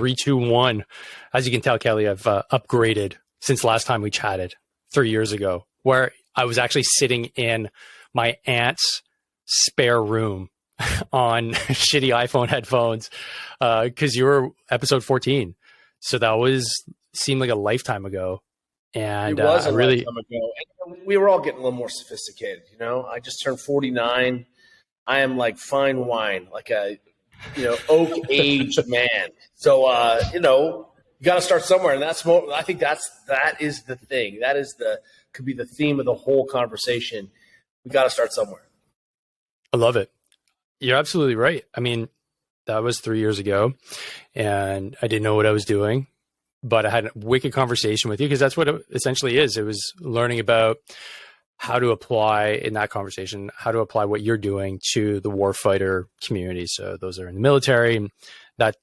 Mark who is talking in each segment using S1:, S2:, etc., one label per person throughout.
S1: 3, 2, 1. As you can tell, Kelly, I've upgraded since last time we chatted 3 years ago, where I was actually sitting in my aunt's spare room on shitty iPhone headphones because you were episode 14. So that seemed like a lifetime ago. And
S2: it was a
S1: really
S2: lifetime ago. And we were all getting a little more sophisticated. I just turned 49. I am like fine wine, like a oak aged man. So you got to start somewhere, and that's more. I think that is the thing. Could be the theme of the whole conversation. We got to start somewhere.
S1: I love it. You're absolutely right. I mean, that was 3 years ago, and I didn't know what I was doing, but I had a wicked conversation with you because that's what it essentially is. It was learning about how to apply in that conversation, how to apply what you're doing to the warfighter community. So those are in the military, and that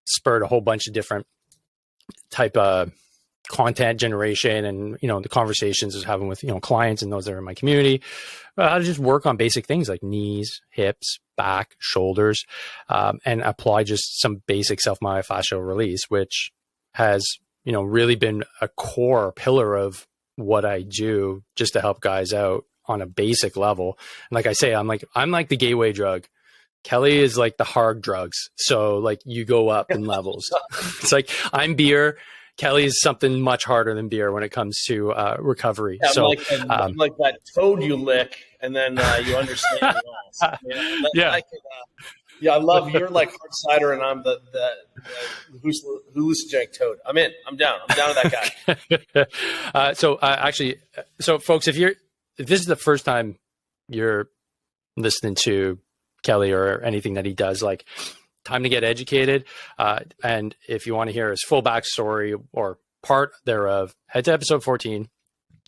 S1: spurred a whole bunch of different type of content generation and, the conversations I was having with, clients and those that are in my community, how to just work on basic things like knees, hips, back, shoulders, and apply just some basic self-myofascial release, which has, really been a core pillar of what I do just to help guys out on a basic level. And like I say, I'm like the gateway drug. Kelly is like the hard drugs. So like you go up in levels. It's like I'm beer. Kelly is something much harder than beer when it comes to recovery.
S2: Yeah,
S1: so
S2: I'm like that toad you lick and then you understand the last. I love you're like hard cider and I'm the hallucinogenic toad. I'm in. I'm down. I'm down with that guy.
S1: So folks, if this is the first time you're listening to Kelly or anything that he does, like, time to get educated. And if you want to hear his full backstory or part thereof, head to episode 14.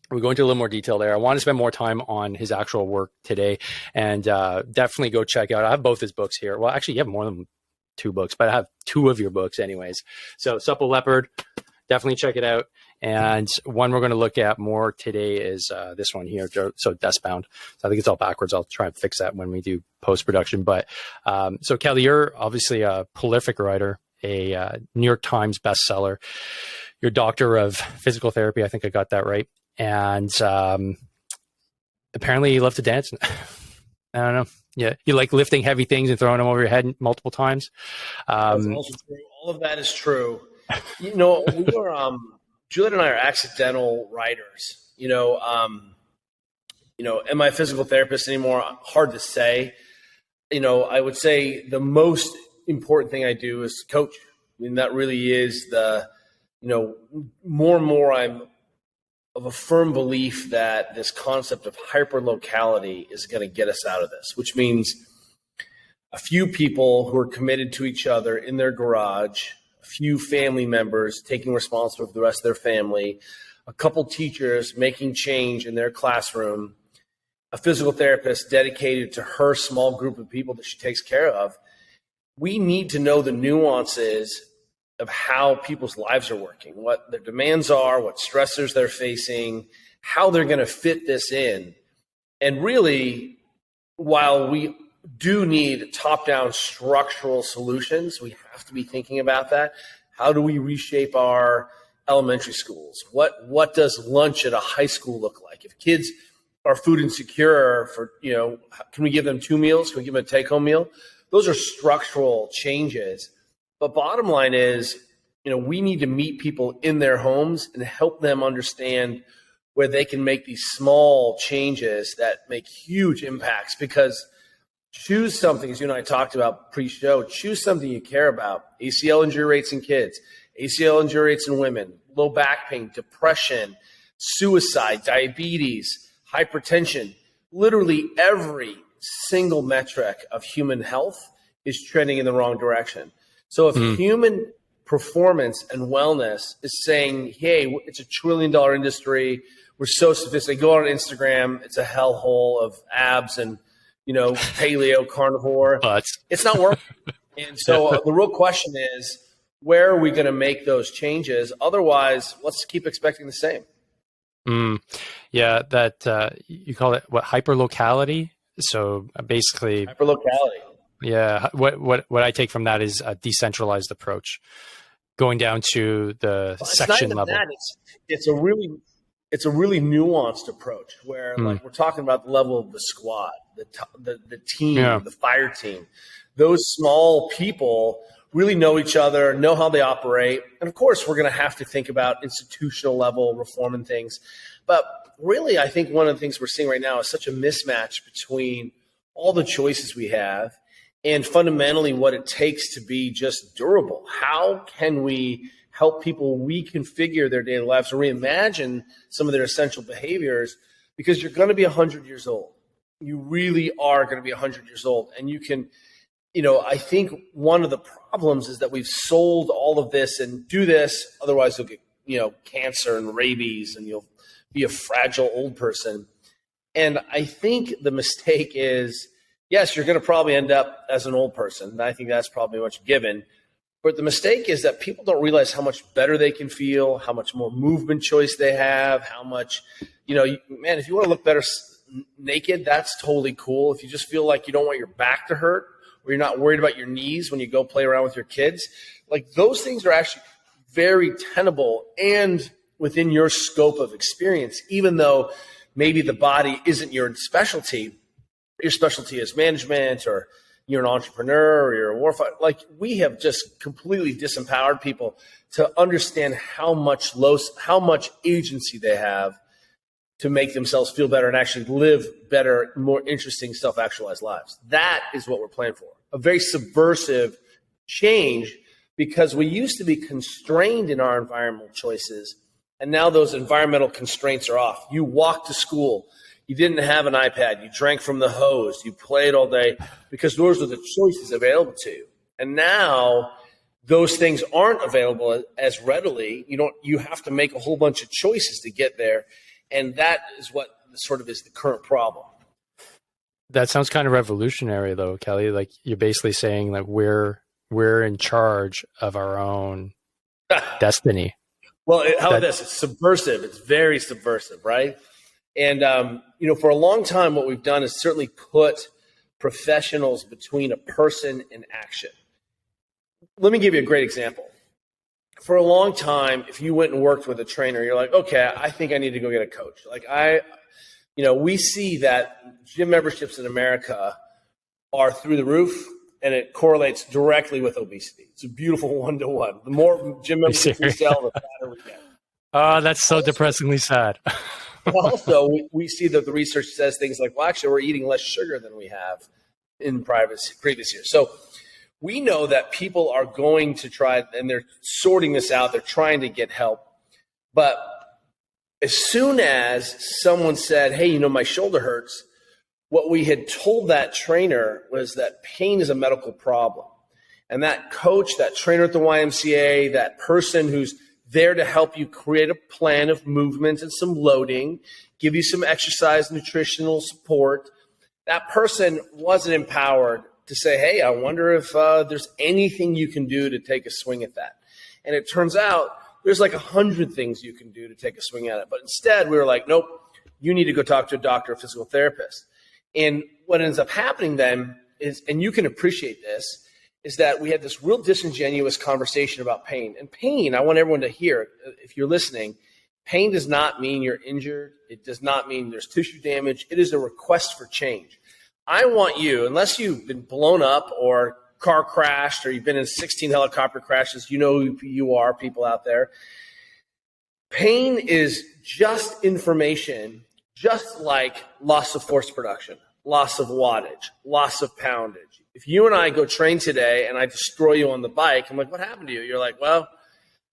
S1: We go into a little more detail there. I want to spend more time on his actual work today, and definitely go check out. I have both his books here. Well, actually, you have more than 2 books, but I have 2 of your books anyways. So Supple Leopard, definitely check it out. And one we're going to look at more today is this one here. So Deskbound. So I think it's all backwards. I'll try and fix that when we do post-production. But so Kelly, you're obviously a prolific writer, a New York Times bestseller. You're a doctor of physical therapy. I think I got that right. And apparently you love to dance. I don't know. Yeah, you like lifting heavy things and throwing them over your head multiple times.
S2: That's also true. All of that is true. We were Juliet and I are accidental writers. Am I a physical therapist anymore? Hard to say. I would say the most important thing I do is coach. I mean, that really is more and more I'm of a firm belief that this concept of hyperlocality is going to get us out of this, which means a few people who are committed to each other in their garage, a few family members taking responsibility for the rest of their family, a couple teachers making change in their classroom, a physical therapist dedicated to her small group of people that she takes care of. We need to know the nuances of how people's lives are working, what their demands are, what stressors they're facing, how they're going to fit this in. And really, while we do need top-down structural solutions, we have to be thinking about that. How do we reshape our elementary schools? What does lunch at a high school look like? If kids are food insecure, can we give them 2 meals? Can we give them a take-home meal? Those are structural changes. But bottom line is, we need to meet people in their homes and help them understand where they can make these small changes that make huge impacts. Because choose something, as you and I talked about pre-show, choose something you care about. ACL injury rates in kids, ACL injury rates in women, low back pain, depression, suicide, diabetes, hypertension. Literally every single metric of human health is trending in the wrong direction. So if human performance and wellness is saying, hey, it's $1 trillion industry, we're so sophisticated, go on Instagram, it's a hellhole of abs and, paleo, carnivore. It's not working. And so the real question is, where are we going to make those changes? Otherwise, let's keep expecting the same.
S1: Yeah, that you call it what, hyperlocality? So basically
S2: hyperlocality.
S1: Yeah, what I take from that is a decentralized approach. going down to the
S2: Well, it's not
S1: section
S2: even
S1: level.
S2: that. It's a really nuanced approach where like we're talking about the level of the squad, the team,
S1: Yeah.
S2: the fire team. Those small people really know each other, know how they operate. And of course, we're going to have to think about institutional level reform and things. But really, I think one of the things we're seeing right now is such a mismatch between all the choices we have and fundamentally what it takes to be just durable. How can we help people reconfigure their daily lives or reimagine some of their essential behaviors? Because you're going to be 100 years old. You really are going to be 100 years old. And you can, I think one of the problems is that we've sold all of this and do this, otherwise you'll get, cancer and rabies and you'll be a fragile old person. And I think the mistake is, yes, you're going to probably end up as an old person. I think that's probably much given. But the mistake is that people don't realize how much better they can feel, how much more movement choice they have, how much, man, if you want to look better naked, that's totally cool. If you just feel like you don't want your back to hurt or you're not worried about your knees when you go play around with your kids, like those things are actually very tenable and within your scope of experience, even though maybe the body isn't your specialty. Your specialty is management, or you're an entrepreneur, or you're a warfighter. Like, we have just completely disempowered people to understand how much agency they have to make themselves feel better and actually live better, more interesting, self-actualized lives. That is what we're playing for. A very subversive change, because we used to be constrained in our environmental choices, and now those environmental constraints are off. You walk to school. You didn't have an iPad. You drank from the hose. You played all day because those are the choices available to you. And now those things aren't available as readily. You have to make a whole bunch of choices to get there. And that is what sort of is the current problem.
S1: That sounds kind of revolutionary, though, Kelly. Like, you're basically saying that we're in charge of our own destiny.
S2: Well, how about this? It's subversive. It's very subversive, right? And, for a long time, what we've done is certainly put professionals between a person and action. Let me give you a great example. For a long time, if you went and worked with a trainer, you're like, okay, I think I need to go get a coach. Like, we see that gym memberships in America are through the roof, and it correlates directly with obesity. It's a beautiful 1-to-1. The more gym memberships we sell, the fatter we get.
S1: Oh, that's so depressingly sad.
S2: Also, we see that the research says things like, well, actually, we're eating less sugar than we have in previous years. So we know that people are going to try, and they're sorting this out. They're trying to get help. But as soon as someone said, hey, my shoulder hurts, what we had told that trainer was that pain is a medical problem. And that coach, that trainer at the YMCA, that person who's there to help you create a plan of movement and some loading, give you some exercise, nutritional support. That person wasn't empowered to say, hey, I wonder if there's anything you can do to take a swing at that. And it turns out there's like 100 things you can do to take a swing at it. But instead, we were like, nope, you need to go talk to a doctor or physical therapist. And what ends up happening then is, and you can appreciate this, is that we had this real disingenuous conversation about pain. And pain, I want everyone to hear, if you're listening, pain does not mean you're injured. It does not mean there's tissue damage. It is a request for change. I want you, unless you've been blown up or car crashed or you've been in 16 helicopter crashes, you know who you are, people out there. Pain is just information, just like loss of force production, loss of wattage, loss of poundage. If you and I go train today and I destroy you on the bike, I'm like, what happened to you? You're like, well,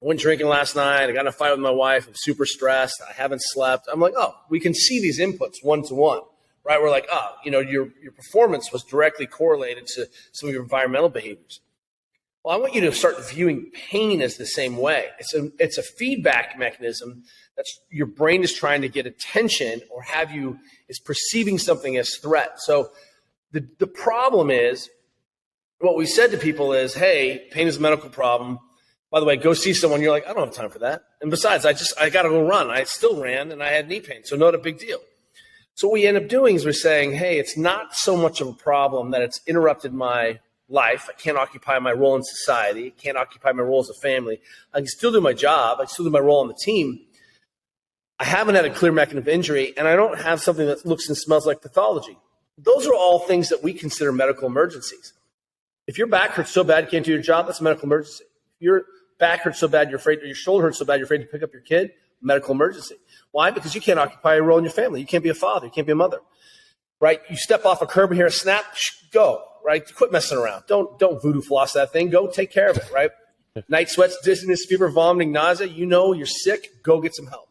S2: I went drinking last night. I got in a fight with my wife. I'm super stressed. I haven't slept. I'm like, oh, we can see these inputs one-to-one, right? We're like, oh, your performance was directly correlated to some of your environmental behaviors. Well, I want you to start viewing pain as the same way. It's a feedback mechanism that's your brain is trying to get attention or is perceiving something as threat. So the problem is, what we said to people is, hey, pain is a medical problem. By the way, go see someone. You're like, I don't have time for that. And besides, I got to go run. I still ran and I had knee pain. So not a big deal. So what we end up doing is we're saying, hey, it's not so much of a problem that it's interrupted my life. I can't occupy my role in society. I can't occupy my role as a family. I can still do my job. I can still do my role on the team. I haven't had a clear mechanism of injury, and I don't have something that looks and smells like pathology. Those are all things that we consider medical emergencies. If your back hurts so bad you can't do your job, that's a medical emergency. If your back hurts so bad you're afraid, or your shoulder hurts so bad you're afraid to pick up your kid, medical emergency. Why? Because you can't occupy a role in your family. You can't be a father. You can't be a mother. Right? You step off a curb and hear a snap, go. Right? Quit messing around. Don't voodoo floss that thing. Go take care of it. Right? Night sweats, dizziness, fever, vomiting, nausea. You know you're sick. Go get some help.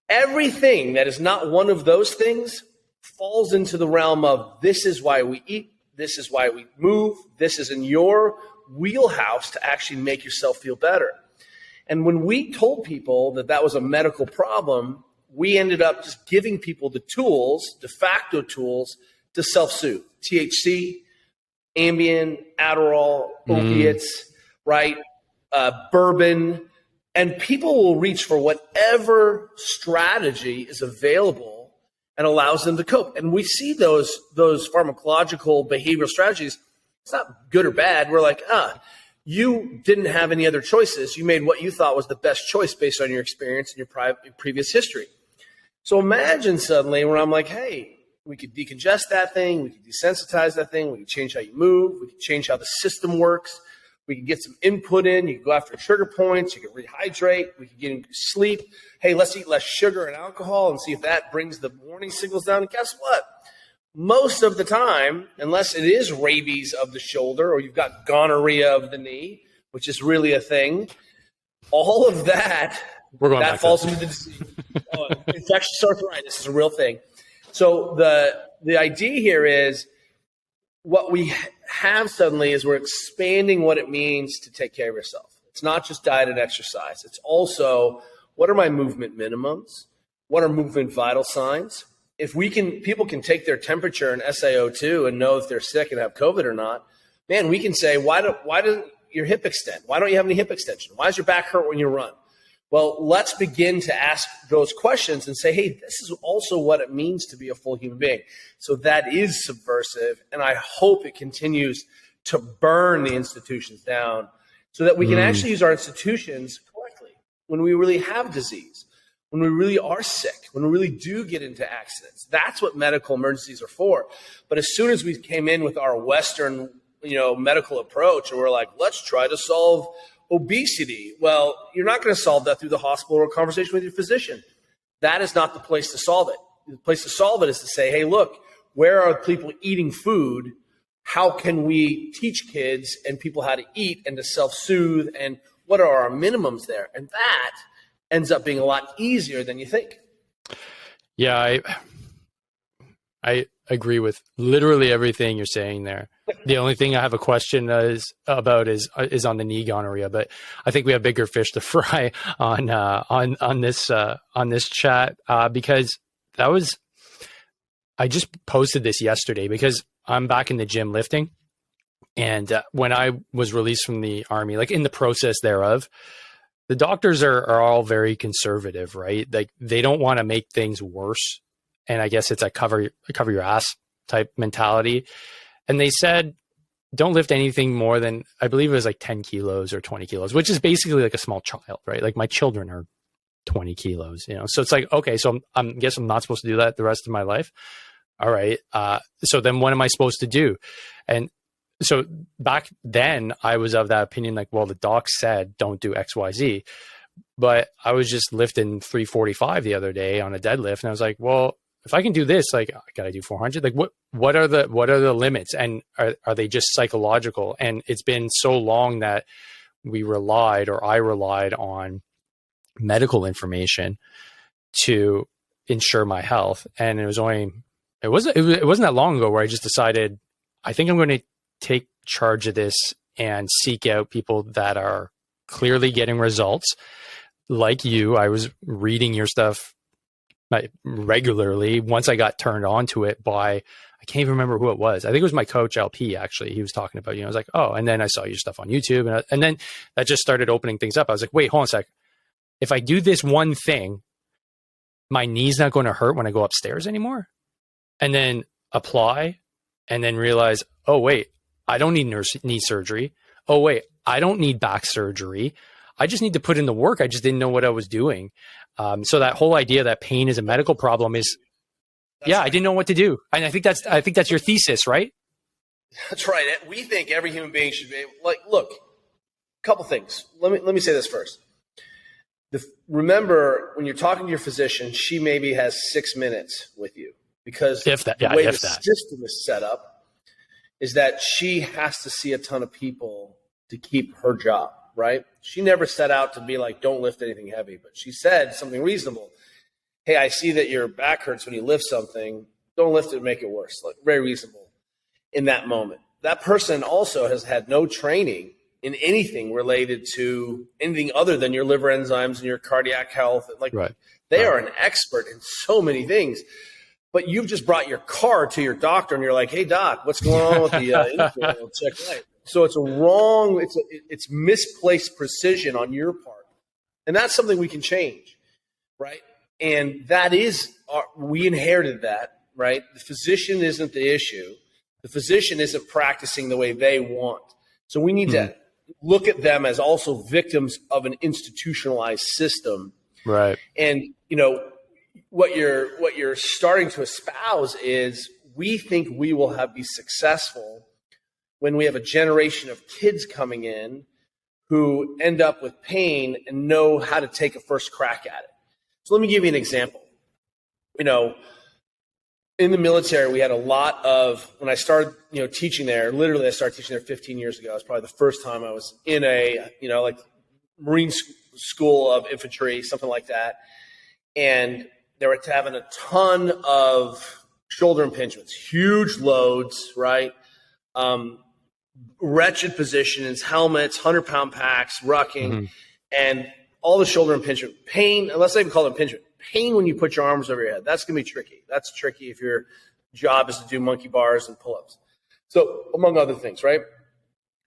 S2: Everything that is not one of those things falls into the realm of this is why we eat, this is why we move, this is in your wheelhouse to actually make yourself feel better. And when we told people that that was a medical problem, we ended up just giving people the tools, de facto tools, to self-soothe. THC, Ambien, Adderall, opiates, right? Bourbon. And people will reach for whatever strategy is available and allows them to cope. And we see those pharmacological behavioral strategies. It's not good or bad. We're like, you didn't have any other choices. You made what you thought was the best choice based on your experience and your previous history. So imagine suddenly where I'm like, hey, we could decongest that thing. We could desensitize that thing. We could change how you move. We could change how the system works. We can get some input in. You can go after trigger points. You can rehydrate. We can get into sleep. Hey, let's eat less sugar and alcohol and see if that brings the warning signals down. And guess what? Most of the time, unless it is rabies of the shoulder or you've got gonorrhea of the knee, which is really a thing, all of that, that falls into the disease. Infectious arthritis is a real thing. So the idea here is what we have suddenly is we're expanding what it means to take care of yourself. It's not just diet and exercise. It's also, what are my movement minimums? What are movement vital signs? If people can take their temperature and SiO2 and know if they're sick and have COVID or not, man, we can say, why doesn't your hip extend? Why don't you have any hip extension? Why does your back hurt when you run? Well, let's begin to ask those questions and say, hey, this is also what it means to be a full human being. So that is subversive, and I hope it continues to burn the institutions down so that we can actually use our institutions correctly when we really have disease, when we really are sick, when we really do get into accidents. That's what medical emergencies are for. But as soon as we came in with our Western, medical approach, and we're like, let's try to solve obesity. Well, you're not going to solve that through the hospital or a conversation with your physician. That is not the place to solve it. The place to solve it is to say, hey, look, where are people eating food? How can we teach kids and people how to eat and to self-soothe? And what are our minimums there? And that ends up being a lot easier than you think.
S1: Yeah, I agree with literally everything you're saying there. The only thing I have a question is on the knee gonorrhea, but I think we have bigger fish to fry on this chat because I just posted this yesterday because I'm back in the gym lifting, and when I was released from the Army, like in the process thereof, the doctors are all very conservative, right? Like they don't want to make things worse, and I guess it's a cover your ass type mentality. And they said, don't lift anything more than, I believe it was like 10 kilos or 20 kilos, which is basically like a small child, right? Like my children are 20 kilos, So it's like, okay, so I guess I'm not supposed to do that the rest of my life. All right. So then what am I supposed to do? And so back then I was of that opinion, like, well, the doc said, don't do X, Y, Z, but I was just lifting 345 the other day on a deadlift. And I was like, well, if I can do this, like, gotta do 400. Like, what are the limits, and are they just psychological? And it's been so long that I relied on medical information to ensure my health, and it wasn't that long ago where I just decided I think I'm going to take charge of this and seek out people that are clearly getting results. Like you, I was reading your stuff regularly once I got turned on to it by, I can't even remember who it was. I think it was my coach LP, actually. He was talking about, I was like, oh, and then I saw your stuff on YouTube, and then that just started opening things up. I was like, wait, hold on a sec. If I do this one thing, my knee's not going to hurt when I go upstairs anymore. And then apply and then realize, oh, wait, I don't need knee surgery. Oh, wait, I don't need back surgery. I just need to put in the work. I just didn't know what I was doing. So that whole idea that pain is a medical problem is, I didn't know what to do. And I think that's your thesis, right?
S2: That's right. We think every human being should be like, look, a couple things. Let me say this first. Remember, when you're talking to your physician, she maybe has 6 minutes with you because the way the system is set up is that she has to see a ton of people to keep her job, right? She never set out to be like, don't lift anything heavy, but she said something reasonable. Hey, I see that your back hurts when you lift something. Don't lift it and make it worse. Like, very reasonable in that moment. That person also has had no training in anything related to anything other than your liver enzymes and your cardiac health. Like, they are an expert in so many things. But you've just brought your car to your doctor and you're like, hey, doc, what's going on with the insulin? Check light. So it's misplaced precision on your part. And that's something we can change, right? And that is, we inherited that, right? The physician isn't the issue. The physician isn't practicing the way they want. So we need to look at them as also victims of an institutionalized system.
S1: Right.
S2: And, what you're starting to espouse is we think we will be successful when we have a generation of kids coming in who end up with pain and know how to take a first crack at it. So let me give you an example. In the military, we had a lot of, when I started, teaching there, literally I started teaching there 15 years ago. It was probably the first time I was in a, like Marine School of Infantry, something like that. And they were having a ton of shoulder impingements, huge loads, right? Wretched positions, helmets, 100-pound packs, rucking, and all the shoulder impingement. Pain, let's not even call it impingement. Pain when you put your arms over your head. That's going to be tricky. That's tricky if your job is to do monkey bars and pull-ups. So, among other things, right?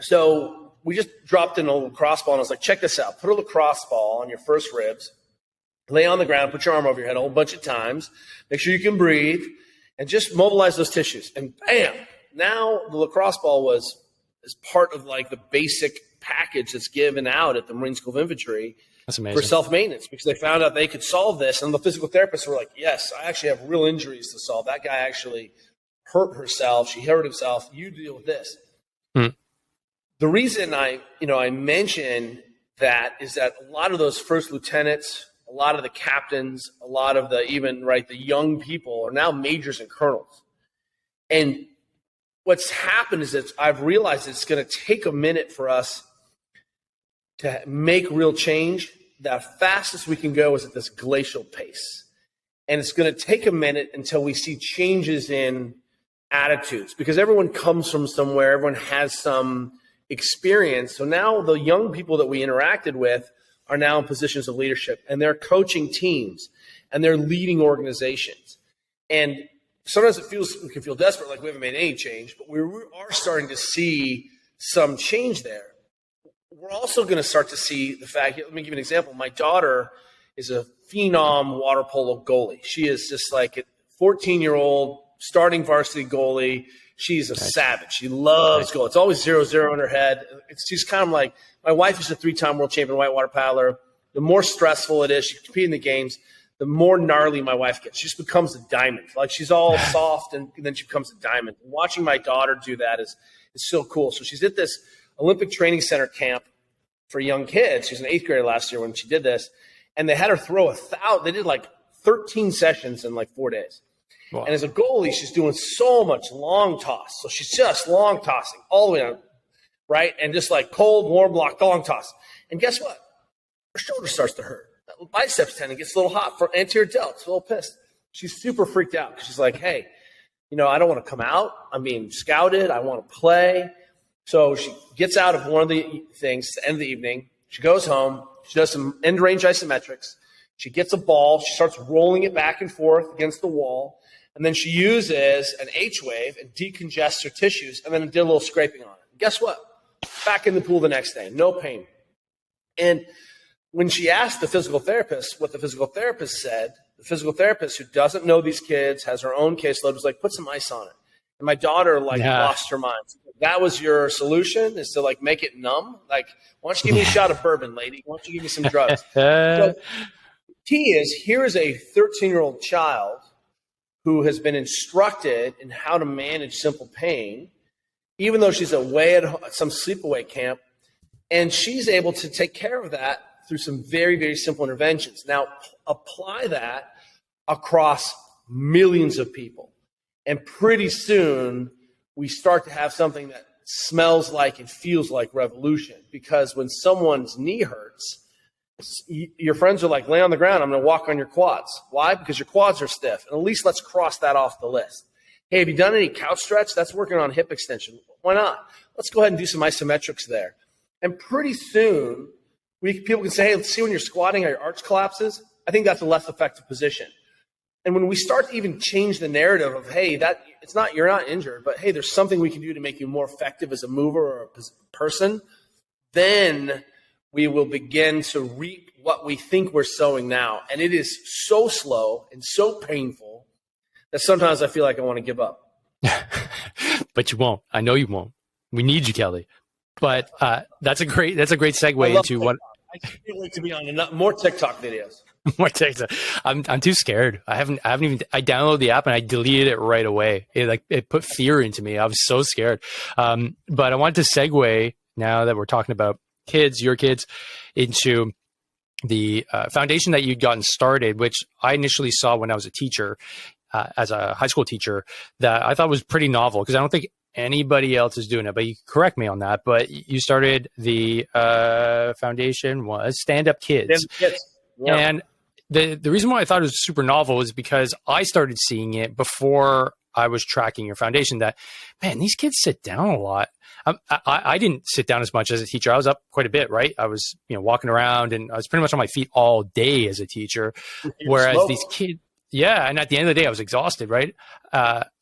S2: So, we just dropped in a lacrosse ball, and I was like, check this out. Put a lacrosse ball on your first ribs, lay on the ground, put your arm over your head a whole bunch of times, make sure you can breathe, and just mobilize those tissues. And bam! Now, the lacrosse ball is part of like the basic package that's given out at the Marine School of Infantry.
S1: That's amazing.
S2: For self-maintenance, because they found out they could solve this. And the physical therapists were like, yes, I actually have real injuries to solve. That guy actually hurt herself. She hurt himself. You deal with this. The reason I mention that is that a lot of those first lieutenants, a lot of the captains, a lot of the the young people are now majors and colonels. And what's happened is that I've realized it's going to take a minute for us to make real change. The fastest we can go is at this glacial pace. And it's going to take a minute until we see changes in attitudes, because everyone comes from somewhere, everyone has some experience. So now the young people that we interacted with are now in positions of leadership, and they're coaching teams and they're leading organizations. And sometimes we can feel desperate, like we haven't made any change, but we are starting to see some change there. We're also going to start to see the fact, let me give you an example. My daughter is a phenom water polo goalie. She is just like a 14-year-old starting varsity goalie. She's a savage. She loves goal. It's always 0-0 in her head. She's kind of like, my wife is a 3-time world champion whitewater paddler. The more stressful it is, she competes in the games, the more gnarly my wife gets. She just becomes a diamond. Like, she's all soft, and then she becomes a diamond. Watching my daughter do that is so cool. So she's at this Olympic Training Center camp for young kids. She was an 8th grader last year when she did this. And they had her throw they did like 13 sessions in like 4 days. Wow. And as a goalie, she's doing so much long toss. So she's just long tossing all the way down, right? And just like cold, warm, block, long toss. And guess what? Her shoulder starts to hurt. That biceps tendon gets a little hot for anterior delt. She's a little pissed. She's super freaked out because she's like, hey, I don't want to come out. I'm being scouted. I want to play. So she gets out of one of the things at the end of the evening. She goes home. She does some end-range isometrics. She gets a ball. She starts rolling it back and forth against the wall. And then she uses an H-wave and decongests her tissues, and then did a little scraping on it. And guess what? Back in the pool the next day. No pain. And when she asked the physical therapist what the physical therapist said, the physical therapist, who doesn't know these kids, has her own caseload, was like, put some ice on it. And my daughter lost her mind. That was your solution, is to like make it numb? Like, why don't you give me a shot of bourbon, lady? Why don't you give me some drugs? So key is, here is a 13-year-old child who has been instructed in how to manage simple pain, even though she's away at some sleepaway camp, and she's able to take care of that through some very, very simple interventions. Now, apply that across millions of people, and pretty soon we start to have something that smells like and feels like revolution. Because when someone's knee hurts, your friends are like, lay on the ground, I'm going to walk on your quads. Why? Because your quads are stiff. And at least let's cross that off the list. Hey, have you done any couch stretch? That's working on hip extension. Why not? Let's go ahead and do some isometrics there. And pretty soon, people can say, hey, see when you're squatting, how your arch collapses? I think that's a less effective position. And when we start to even change the narrative of, hey, that it's not, you're not injured, but hey, there's something we can do to make you more effective as a mover or a person, then we will begin to reap what we think we're sowing now. And it is so slow and so painful that sometimes I feel like I want to give up.
S1: But you won't. I know you won't. We need you, Kelly. But that's a great segue into what
S2: I can't wait to be on more TikTok videos.
S1: More TikTok. I'm too scared. I haven't even. I downloaded the app and I deleted it right away. It put fear into me. I was so scared. But I wanted to segue, now that we're talking about kids, your kids, into the foundation that you'd gotten started, which I initially saw when I was a teacher, as a high school teacher, that I thought was pretty novel, because I don't think anybody else is doing it. But you correct me on that. But you started the foundation was Stand Up Kids. Yeah. And the reason why I thought it was super novel is because I started seeing it before I was tracking your foundation, that, man, these kids sit down a lot. I didn't sit down as much as a teacher. I was up quite a bit, right? I was, walking around, and I was pretty much on my feet all day as a teacher. Whereas these kids, yeah. And at the end of the day, I was exhausted, right?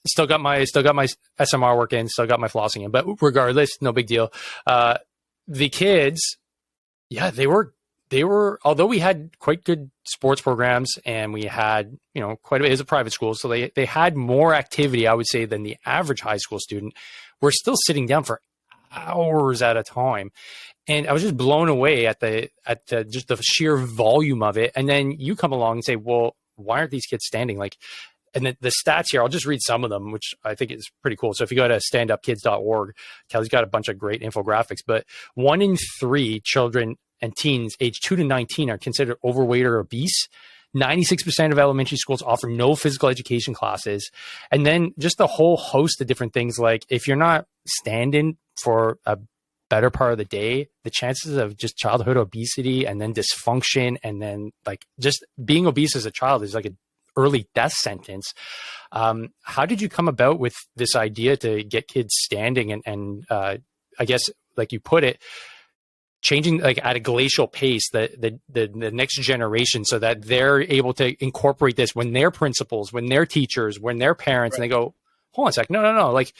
S1: Still got my SMR work in, still got my flossing in, but regardless, no big deal. The kids, yeah, they were, although we had quite good sports programs, and we had, quite a bit, it was a private school, so they had more activity, I would say, than the average high school student. We're still sitting down for hours at a time. And I was just blown away at the just the sheer volume of it. And then you come along and say, well, why aren't these kids standing? And the stats here, I'll just read some of them, which I think is pretty cool. So if you go to standupkids.org, Kelly's got a bunch of great infographics, but 1 in 3 children and teens aged 2 to 19 are considered overweight or obese. 96% of elementary schools offer no physical education classes. And then just a whole host of different things. Like, if you're not standing for a better part of the day, the chances of just childhood obesity and then dysfunction, and then just being obese as a child is like an early death sentence. How did you come about with this idea to get kids standing and I guess, like you put it, changing at a glacial pace the next generation, so that they're able to incorporate this when their principals, when their teachers, when their parents, right, and they go, hold on a sec, no, like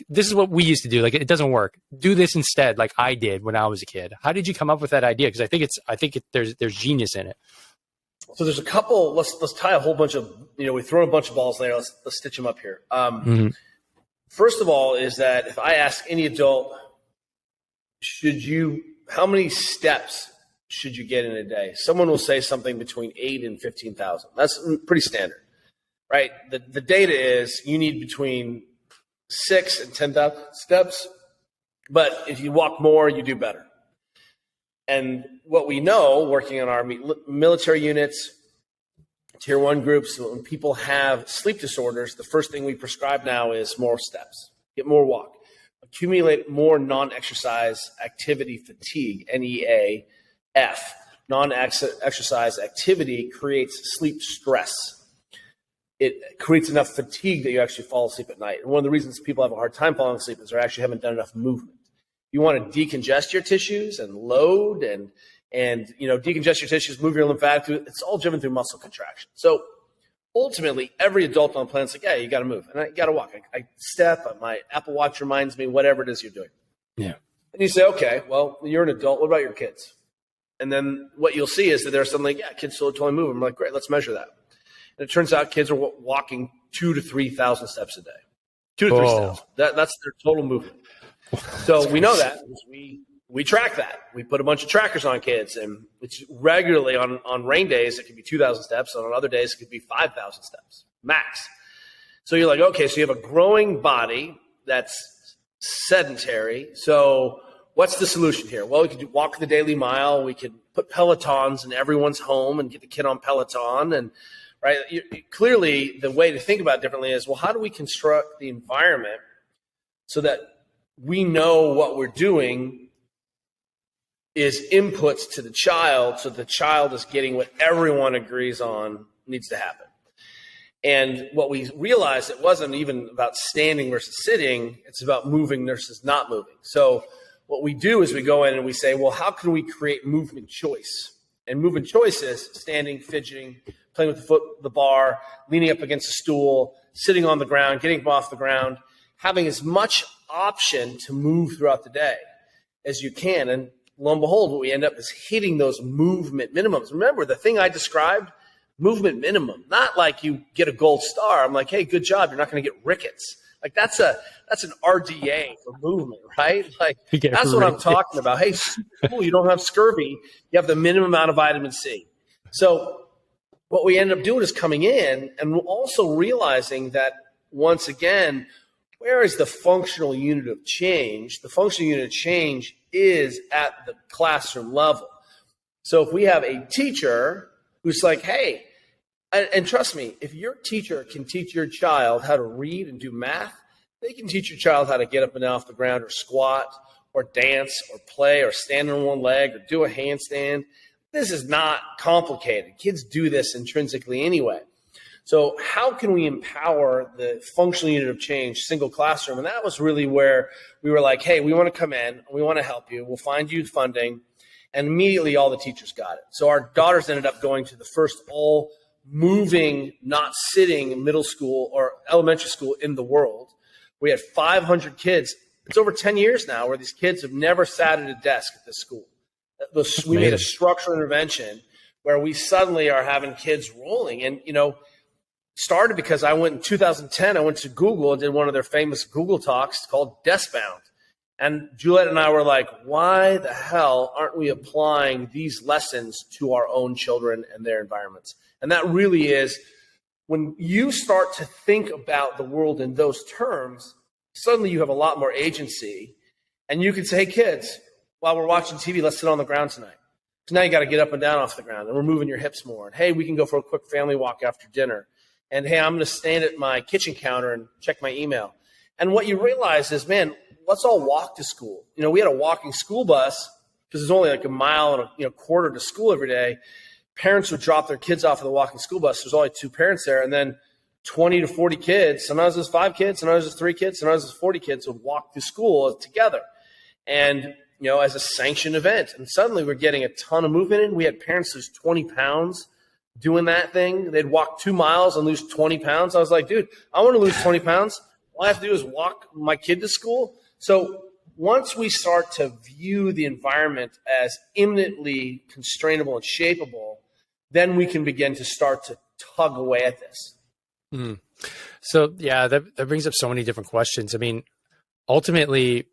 S1: this is what we used to do, it doesn't work, do this instead, like I did when I was a kid. How did you come up with that idea? Because I think there's genius in it. So
S2: there's a couple. Let's tie a whole bunch of, we throw a bunch of balls there. Let's stitch them up here. First of all, is that if I ask any adult, how many steps should you get in a day? Someone will say something between 8 and 15,000. That's pretty standard, right? The data is you need between 6 and 10,000 steps, but if you walk more, you do better. And what we know, working on our military units, tier 1 groups, when people have sleep disorders, the first thing we prescribe now is more steps, get more walk. Accumulate more non-exercise activity fatigue, NEAF. Non-exercise activity creates sleep stress. It creates enough fatigue that you actually fall asleep at night. And one of the reasons people have a hard time falling asleep is they actually haven't done enough movement. You want to decongest your tissues and load and decongest your tissues, move your lymphatic. It's all driven through muscle contraction. So ultimately, every adult on the planet's like, yeah, you got to move. And I got to walk. I step. My Apple Watch reminds me, whatever it is you're doing. Yeah. And you say, okay, well, you're an adult. What about your kids? And then what you'll see is that there's something like, yeah, kids still totally move. I'm like, great, let's measure that. And it turns out kids are walking 2,000 to 3,000 steps a day. 2,000 to 3,000. That's their total movement. So we know that we track that. We put a bunch of trackers on kids, and it's regularly on rain days, it could be 2,000 steps. And on other days, it could be 5,000 steps max. So you're like, okay, so you have a growing body that's sedentary. So what's the solution here? Well, we could walk the daily mile. We could put Pelotons in everyone's home and get the kid on Peloton. And right, clearly the way to think about it differently is, well, how do we construct the environment so that we know what we're doing is inputs to the child, so the child is getting what everyone agrees on needs to happen. And what we realized, it wasn't even about standing versus sitting, it's about moving versus not moving. So what we do is we go in and we say, well, how can we create movement choice? And movement choice is standing, fidgeting, playing with the bar, leaning up against a stool, sitting on the ground, getting off the ground, having as much option to move throughout the day as you can. And lo and behold, what we end up is hitting those movement minimums. Remember, the thing I described, movement minimum, not like you get a gold star. I'm like, hey, good job. You're not going to get rickets. Like that's an RDA for movement, right? Like that's what I'm talking about. Hey, cool, you don't have scurvy. You have the minimum amount of vitamin C. So what we end up doing is coming in and also realizing that once again, where is the functional unit of change? The functional unit of change is at the classroom level. So if we have a teacher who's like, hey, and trust me, if your teacher can teach your child how to read and do math, they can teach your child how to get up and down off the ground or squat or dance or play or stand on one leg or do a handstand. This is not complicated. Kids do this intrinsically anyway. So how can we empower the functional unit of change, single classroom? And that was really where we were like, hey, we want to come in. We want to help you. We'll find you funding. And immediately all the teachers got it. So our daughters ended up going to the first all moving, not sitting middle school or elementary school in the world. We had 500 kids. It's over 10 years now where these kids have never sat at a desk at this school. We made a structural intervention where we suddenly are having kids rolling. And, started because I went in 2010, I went to Google and did one of their famous Google talks called Deskbound. And Juliet and I were like, why the hell aren't we applying these lessons to our own children and their environments? And that really is, when you start to think about the world in those terms, suddenly you have a lot more agency. And you can say, hey, kids, while we're watching TV, let's sit on the ground tonight. So now you got to get up and down off the ground, and we're moving your hips more. And hey, we can go for a quick family walk after dinner. And hey, I'm going to stand at my kitchen counter and check my email. And what you realize is, man, let's all walk to school. We had a walking school bus because there's only like a mile and a quarter to school every day. Parents would drop their kids off at the walking school bus. There's only 2 parents there. And then 20 to 40 kids, sometimes there's 5 kids, sometimes there's 3 kids, sometimes there's 40 kids would walk to school together. And, as a sanctioned event. And suddenly we're getting a ton of movement in. We had parents lose 20 pounds doing that thing. They'd walk 2 miles and lose 20 pounds. I was like, dude, I want to lose 20 pounds. All I have to do is walk my kid to school. So once we start to view the environment as imminently constrainable and shapeable, then we can begin to start to tug away at this.
S1: Mm. So, yeah, that brings up so many different questions. I mean, ultimately,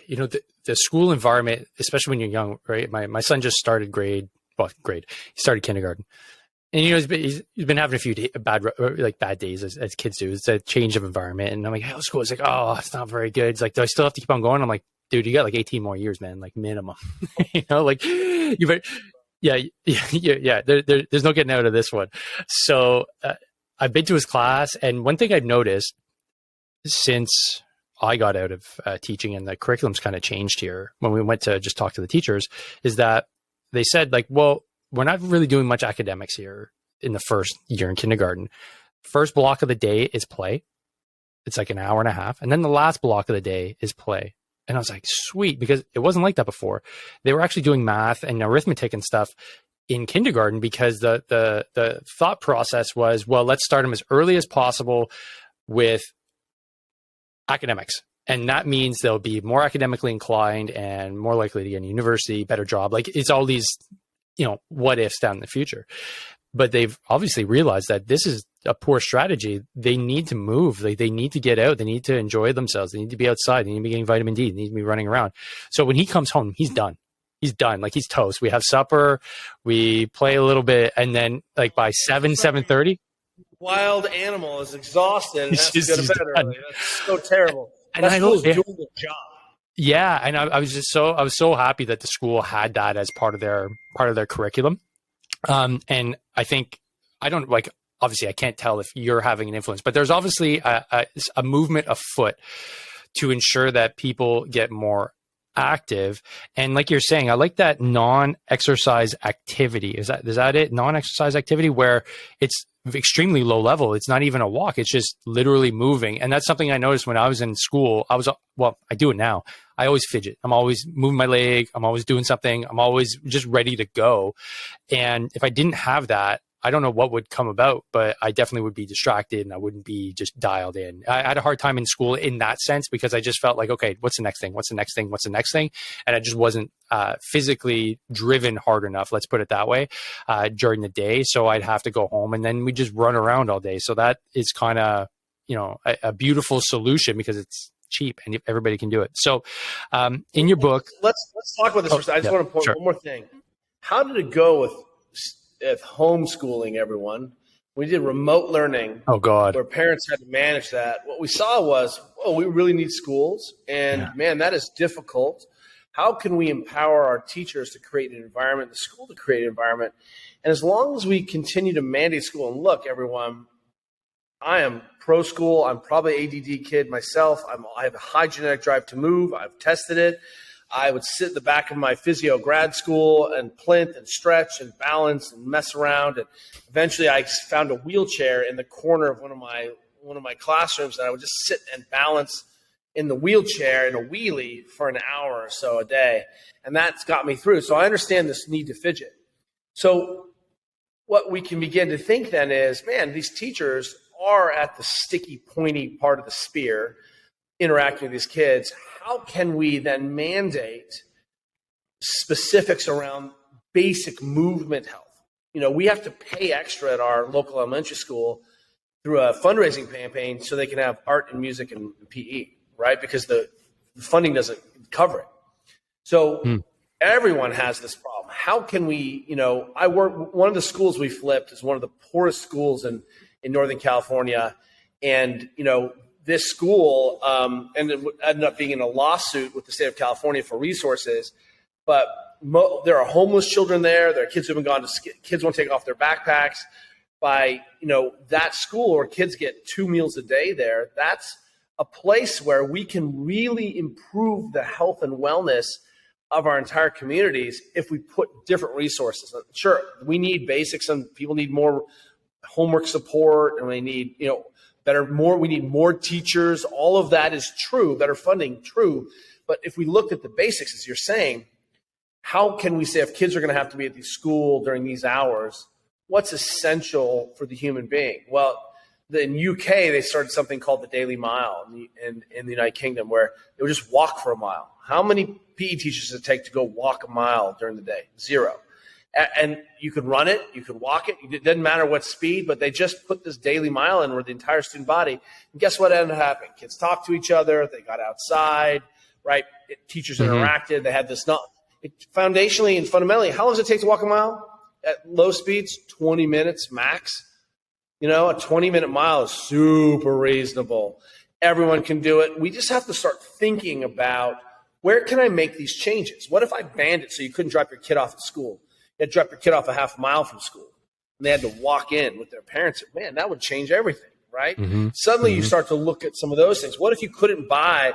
S1: the school environment, especially when you're young, right? My son just started grade. He started kindergarten. And, he's been having a few bad days as kids do. It's a change of environment. And I'm like, how's school? It's like, oh, it's not very good. It's like, do I still have to keep on going? I'm like, dude, you got like 18 more years, man, like minimum. You better, yeah. There's no getting out of this one. So I've been to his class. And one thing I've noticed since I got out of teaching and the curriculum's kind of changed here when we went to just talk to the teachers is that they said like, well, we're not really doing much academics here in the first year in kindergarten. First block of the day is play. It's like an hour and a half. And then the last block of the day is play. And I was like, sweet, because it wasn't like that before. They were actually doing math and arithmetic and stuff in kindergarten because the thought process was, well, let's start them as early as possible with academics. And that means they'll be more academically inclined and more likely to get a university, better job. Like it's all these, what ifs down in the future. But they've obviously realized that this is a poor strategy. They need to move. Like, they need to get out. They need to enjoy themselves. They need to be outside. They need to be getting vitamin D. They need to be running around. So when he comes home, he's done. He's done. Like, he's toast. We have supper, we play a little bit, and then like by 7:30,
S2: Wild animal is exhausted and has to
S1: he's
S2: go to bed
S1: done.
S2: early. That's so terrible.
S1: And
S2: That
S1: I
S2: school is
S1: yeah,
S2: doing their job.
S1: yeah, and I was so happy that the school had that as part of their curriculum. And I think, I don't, like, obviously I can't tell if you're having an influence, but there's obviously a movement afoot to ensure that people get more active. And like you're saying, I like that non-exercise activity. Is that it? Non-exercise activity where it's extremely low level. It's not even a walk. It's just literally moving. And that's something I noticed when I was in school. I do it now. I always fidget. I'm always moving my leg. I'm always doing something. I'm always just ready to go. And if I didn't have that, I don't know what would come about, but I definitely would be distracted and I wouldn't be just dialed in. I had a hard time in school in that sense because I just felt like, okay, what's the next thing? What's the next thing? What's the next thing? And I just wasn't physically driven hard enough, let's put it that way, during the day. So I'd have to go home and then we just run around all day. So that is kind of, a beautiful solution because it's cheap and everybody can do it. So in your book,
S2: Let's talk about this first. I just want to point one more thing. How did it go with homeschooling, everyone? We did remote learning.
S1: Oh God.
S2: Where parents had to manage that. What we saw was, we really need schools. And man, that is difficult. How can we empower our teachers to create an environment, the school to create an environment? And as long as we continue to mandate school, and look, everyone, I am pro school. I'm probably an ADD kid myself. I have a high genetic drive to move. I've tested it. I would sit in the back of my physio grad school and plinth and stretch and balance and mess around. And eventually I found a wheelchair in the corner of one of my classrooms, and I would just sit and balance in the wheelchair in a wheelie for an hour or so a day. And that's got me through. So I understand this need to fidget. So what we can begin to think then is, man, these teachers are at the sticky, pointy part of the spear interacting with these kids. How can we then mandate specifics around basic movement health? We have to pay extra at our local elementary school through a fundraising campaign so they can have art and music and PE, right? Because the funding doesn't cover it. So everyone has this problem. How can we, one of the schools we flipped is one of the poorest schools in Northern California. And, this school ended up being in a lawsuit with the state of California for resources, but there are homeless children there. There are kids who have been gone to kids won't take off their backpacks. By that school, where kids get 2 meals a day there, that's a place where we can really improve the health and wellness of our entire communities if we put different resources. Sure, we need basics, and people need more homework support, and we need we need more teachers. All of that is true. Better funding, true. But if we looked at the basics, as you're saying, how can we say if kids are going to have to be at the school during these hours, what's essential for the human being? Well, in UK, they started something called the Daily Mile in the United Kingdom, where they would just walk for a mile. How many PE teachers does it take to go walk a mile during the day? 0. And you could run it, you could walk it. It didn't matter what speed, but they just put this daily mile in where the entire student body. And guess what ended up happening? Kids talked to each other. They got outside, right? Teachers interacted. They had this foundationally and fundamentally. How long does it take to walk a mile at low speeds? 20 minutes max. A 20-minute mile is super reasonable. Everyone can do it. We just have to start thinking about, where can I make these changes? What if I banned it so you couldn't drop your kid off at school? You had to drop your kid off a half mile from school, and they had to walk in with their parents. Man, that would change everything, right? Suddenly you start to look at some of those things. What if you couldn't buy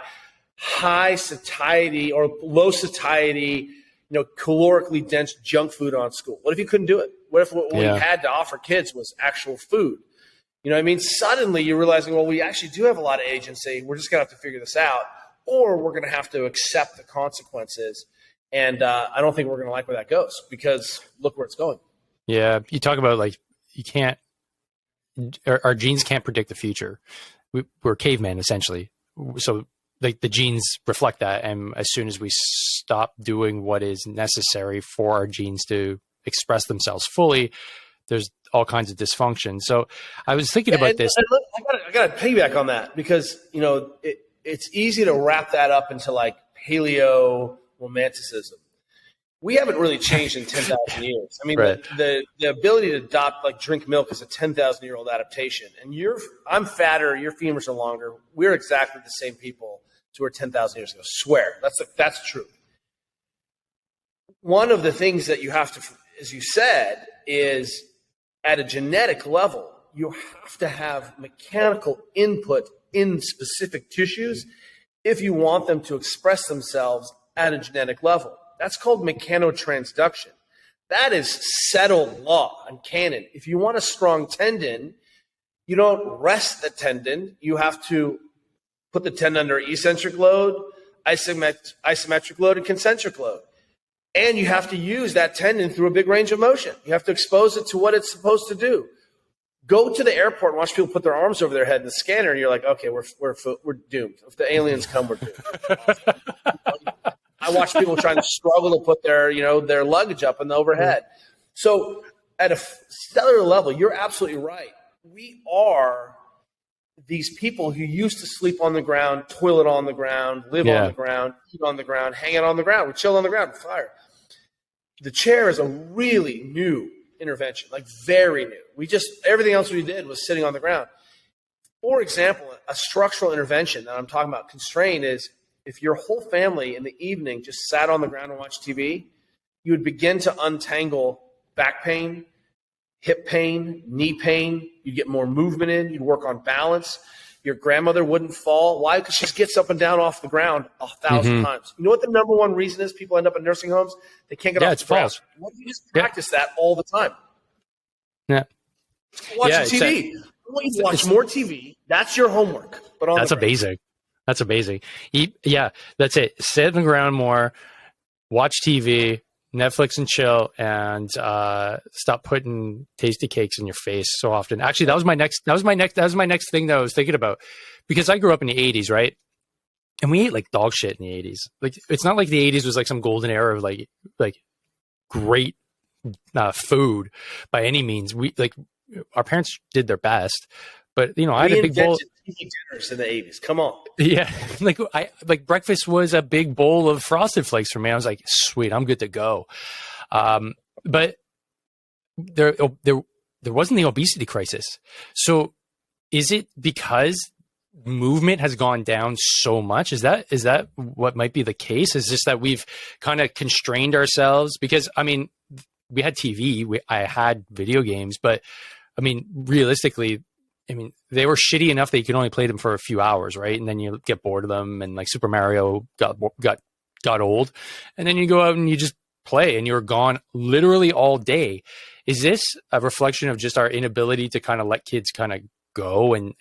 S2: high satiety or low satiety, calorically dense junk food on school? What if you couldn't do it? What if what we had to offer kids was actual food? Suddenly you're realizing, well, we actually do have a lot of agency. We're just going to have to figure this out, or we're going to have to accept the consequences. And I don't think we're going to like where that goes, because look where it's going.
S1: Yeah. You talk about, like, you can't, our genes can't predict the future. We're cavemen, essentially. So like the genes reflect that. And as soon as we stop doing what is necessary for our genes to express themselves fully, there's all kinds of dysfunction. So I was thinking about this.
S2: I got to piggyback on that because, it's easy to wrap that up into like paleo romanticism. We haven't really changed in 10,000 years. I mean,
S1: Right.
S2: the ability to drink milk is a 10,000-year-old adaptation. And I'm fatter, your femurs are longer. We're exactly the same people as we were 10,000 years ago. Swear. That's true. One of the things that you have to, as you said, is at a genetic level, you have to have mechanical input in specific tissues if you want them to express themselves at a genetic level. That's called mechanotransduction. That is settled law and canon. If you want a strong tendon, you don't rest the tendon. You have to put the tendon under eccentric load, isometric load, and concentric load. And you have to use that tendon through a big range of motion. You have to expose it to what it's supposed to do. Go to the airport and watch people put their arms over their head in the scanner, and you're like, okay, we're doomed. If the aliens come, we're doomed. I watch people trying to struggle to put their luggage up in the overhead. So at a cellular level, you're absolutely right. We are these people who used to sleep on the ground, toilet on the ground, live on the ground, eat on the ground, hang out on the ground. We chill on the ground with fire. The chair is a really new intervention, like very new. Everything else we did was sitting on the ground. For example, a structural intervention that I'm talking about constrained is if your whole family in the evening just sat on the ground and watched TV, you would begin to untangle back pain, hip pain, knee pain. You'd get more movement in. You'd work on balance. Your grandmother wouldn't fall. Why? Because she gets up and down off the ground 1,000 times. You know what the number one reason is people end up in nursing homes? They can't get off the ground. What if you just practice that all the time?
S1: Yeah.
S2: Watching TV. I want you to watch more TV. That's your homework. But
S1: that's a basic. That's a basic. That's it. Sit on the ground more, watch TV, Netflix and chill, and stop putting tasty cakes in your face so often. Actually, that was my next thing that I was thinking about, because I grew up in the 80s, right? And we ate like dog shit in the 80s. Like, it's not like the 80s was like some golden era of like great food by any means. Our parents did their best, but I had a big bowl.
S2: TV dinners in the 80s. Come on.
S1: Yeah, breakfast was a big bowl of Frosted Flakes for me. I was like, sweet, I'm good to go. But there wasn't the obesity crisis. So is it because movement has gone down so much? Is that what might be the case? Is just that we've kind of constrained ourselves? Because I mean, we had TV, I had video games, but I mean, realistically, they were shitty enough that you could only play them for a few hours, right? And then you get bored of them, and like Super Mario got old, and then you go out and you just play, and you're gone literally all day. Is this a reflection of just our inability to kind of let kids kind of go and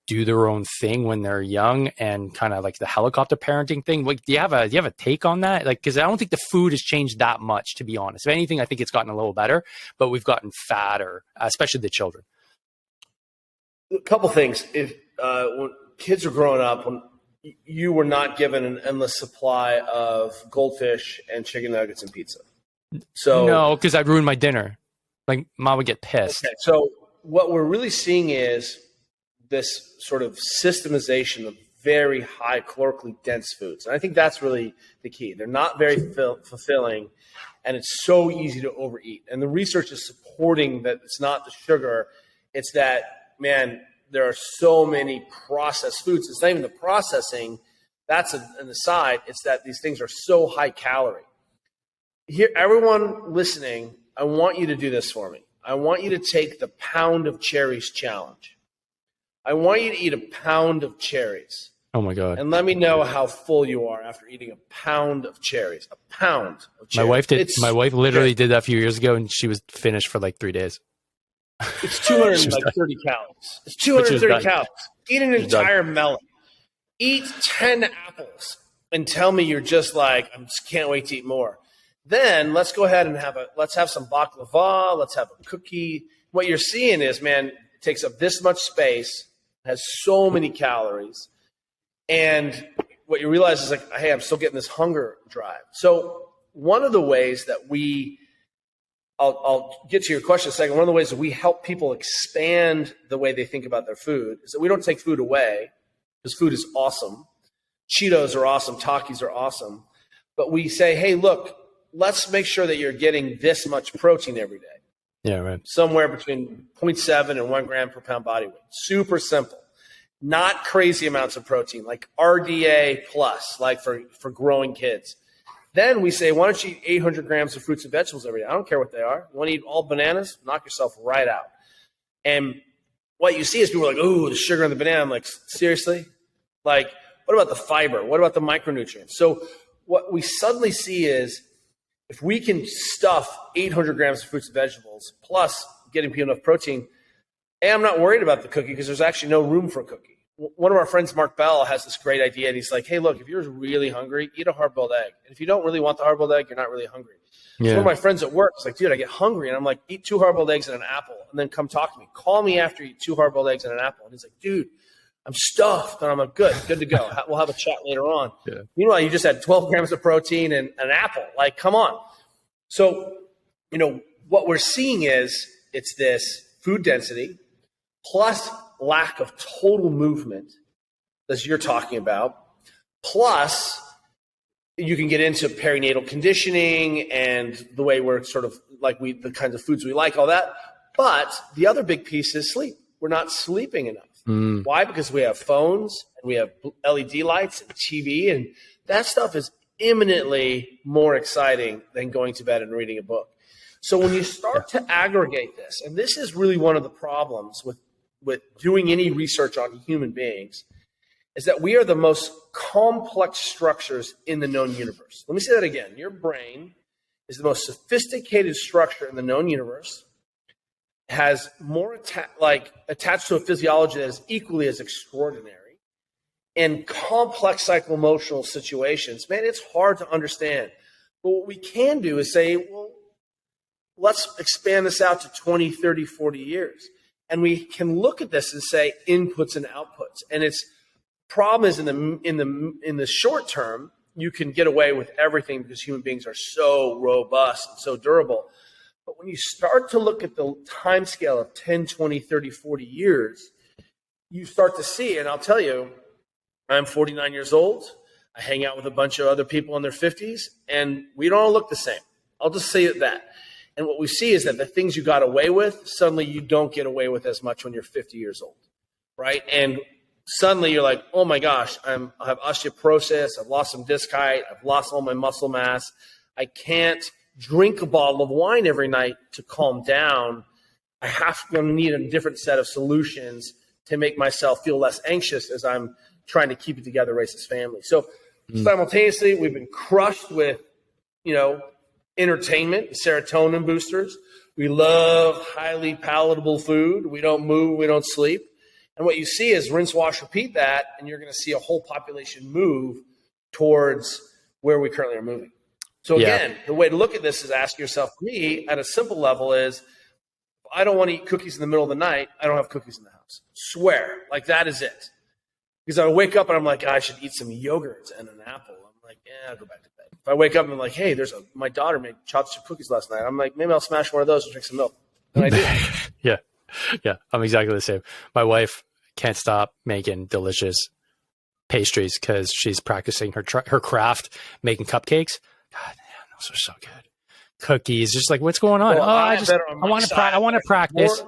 S1: do their own thing when they're young, and kind of like the helicopter parenting thing? Like, do you have a take on that? Like, because I don't think the food has changed that much, to be honest. If anything, I think it's gotten a little better, but we've gotten fatter, especially the children.
S2: A couple things. If when kids were growing up, when you were not given an endless supply of goldfish and chicken nuggets and pizza. So
S1: no, because I'd ruin my dinner. Like, mom would get pissed.
S2: Okay, so what we're really seeing is this sort of systemization of very high calorically dense foods. And I think that's really the key. They're not very fulfilling, and it's so easy to overeat. And the research is supporting that it's not the sugar, it's that, man, there are so many processed foods. It's not even the processing. That's an aside. It's that these things are so high calorie. Here, everyone listening, I want you to do this for me. I want you to take the pound of cherries challenge. I want you to eat a pound of cherries.
S1: Oh my God.
S2: And let me know how full you are after eating a pound of cherries. A pound of cherries.
S1: My wife literally did that a few years ago, and she was finished for like 3 days.
S2: It's 230 calories. It's 230 calories. Eat an entire melon. Eat 10 apples and tell me you're just like, I just can't wait to eat more. Then let's go ahead and let's have some baklava. Let's have a cookie. What you're seeing is, man, it takes up this much space, has so many calories. And what you realize is like, hey, I'm still getting this hunger drive. So one of the ways that we I'll get to your question in a second. One of the ways that we help people expand the way they think about their food is that we don't take food away, because food is awesome. Cheetos are awesome. Takis are awesome. But we say, hey, look, let's make sure that you're getting this much protein every day.
S1: Yeah, right.
S2: Somewhere between 0.7 and 1 gram per pound body weight. Super simple. Not crazy amounts of protein, like RDA plus, like for growing kids. Then we say, why don't you eat 800 grams of fruits and vegetables every day? I don't care what they are. You want to eat all bananas? Knock yourself right out. And what you see is people are like, ooh, the sugar in the banana. I'm like, seriously? Like, what about the fiber? What about the micronutrients? So what we suddenly see is if we can stuff 800 grams of fruits and vegetables plus getting people enough protein, and I'm not worried about the cookie because there's actually no room for a cookie. One of our friends, Mark Bell, has this great idea, and he's like, hey, look, if you're really hungry, eat a hard-boiled egg. And if you don't really want the hard-boiled egg, you're not really hungry. Yeah. So one of my friends at work is like, dude, I get hungry. And I'm like, eat 2 hard-boiled eggs and an apple, and then come talk to me. Call me after you eat 2 hard-boiled eggs and an apple. And he's like, dude, I'm stuffed. And I'm like, good to go. We'll have a chat later on. Yeah. Meanwhile, you just had 12 grams of protein and an apple. Like, come on. So, what we're seeing is it's this food density plus lack of total movement, as you're talking about, plus you can get into perinatal conditioning and the way we're sort of like the kinds of foods we like, all that. But the other big piece is sleep. We're not sleeping enough. Why? Because we have phones and we have LED lights and TV, and that stuff is imminently more exciting than going to bed and reading a book. So when you start to aggregate this, and this is really one of the problems with doing any research on human beings, is that we are the most complex structures in the known universe. Let me say that again. Your brain is the most sophisticated structure in the known universe, has more attached to a physiology that is equally as extraordinary. In complex psycho-emotional situations, man, it's hard to understand. But what we can do is say, well, let's expand this out to 20, 30, 40 years. And we can look at this and say inputs and outputs. And its problem is in the short term, you can get away with everything because human beings are so robust and so durable. But when you start to look at the time scale of 10, 20, 30, 40 years, you start to see, and I'll tell you, I'm 49 years old. I hang out with a bunch of other people in their 50s, and we don't all look the same. I'll just say that. And what we see is that the things you got away with, suddenly you don't get away with as much when you're 50 years old, right? And suddenly you're like, oh my gosh, I have osteoporosis, I've lost some disc height, I've lost all my muscle mass. I can't drink a bottle of wine every night to calm down. I'm going to need a different set of solutions to make myself feel less anxious as I'm trying to keep it together, raise this family. So simultaneously, we've been crushed with, entertainment, serotonin boosters. We love highly palatable food. We don't move, we don't sleep. And what you see is rinse, wash, repeat that, and you're going to see a whole population move towards where we currently are moving. So again, the way to look at this is ask yourself, me, at a simple level is, if I don't want to eat cookies in the middle of the night, I don't have cookies in the house. Swear. Like, that is it. Because I wake up and I'm like, I should eat some yogurt and an apple. I'm like, I'll go back to bed. If I wake up and I'm like, hey, my daughter made chocolate chip cookies last night. I'm like, maybe I'll smash one of those and drink some milk. And I do.
S1: Yeah. I'm exactly the same. My wife can't stop making delicious pastries because she's practicing her craft, making cupcakes. God damn, those are so good. Cookies, just like, what's going on?
S2: Well, I
S1: want to practice.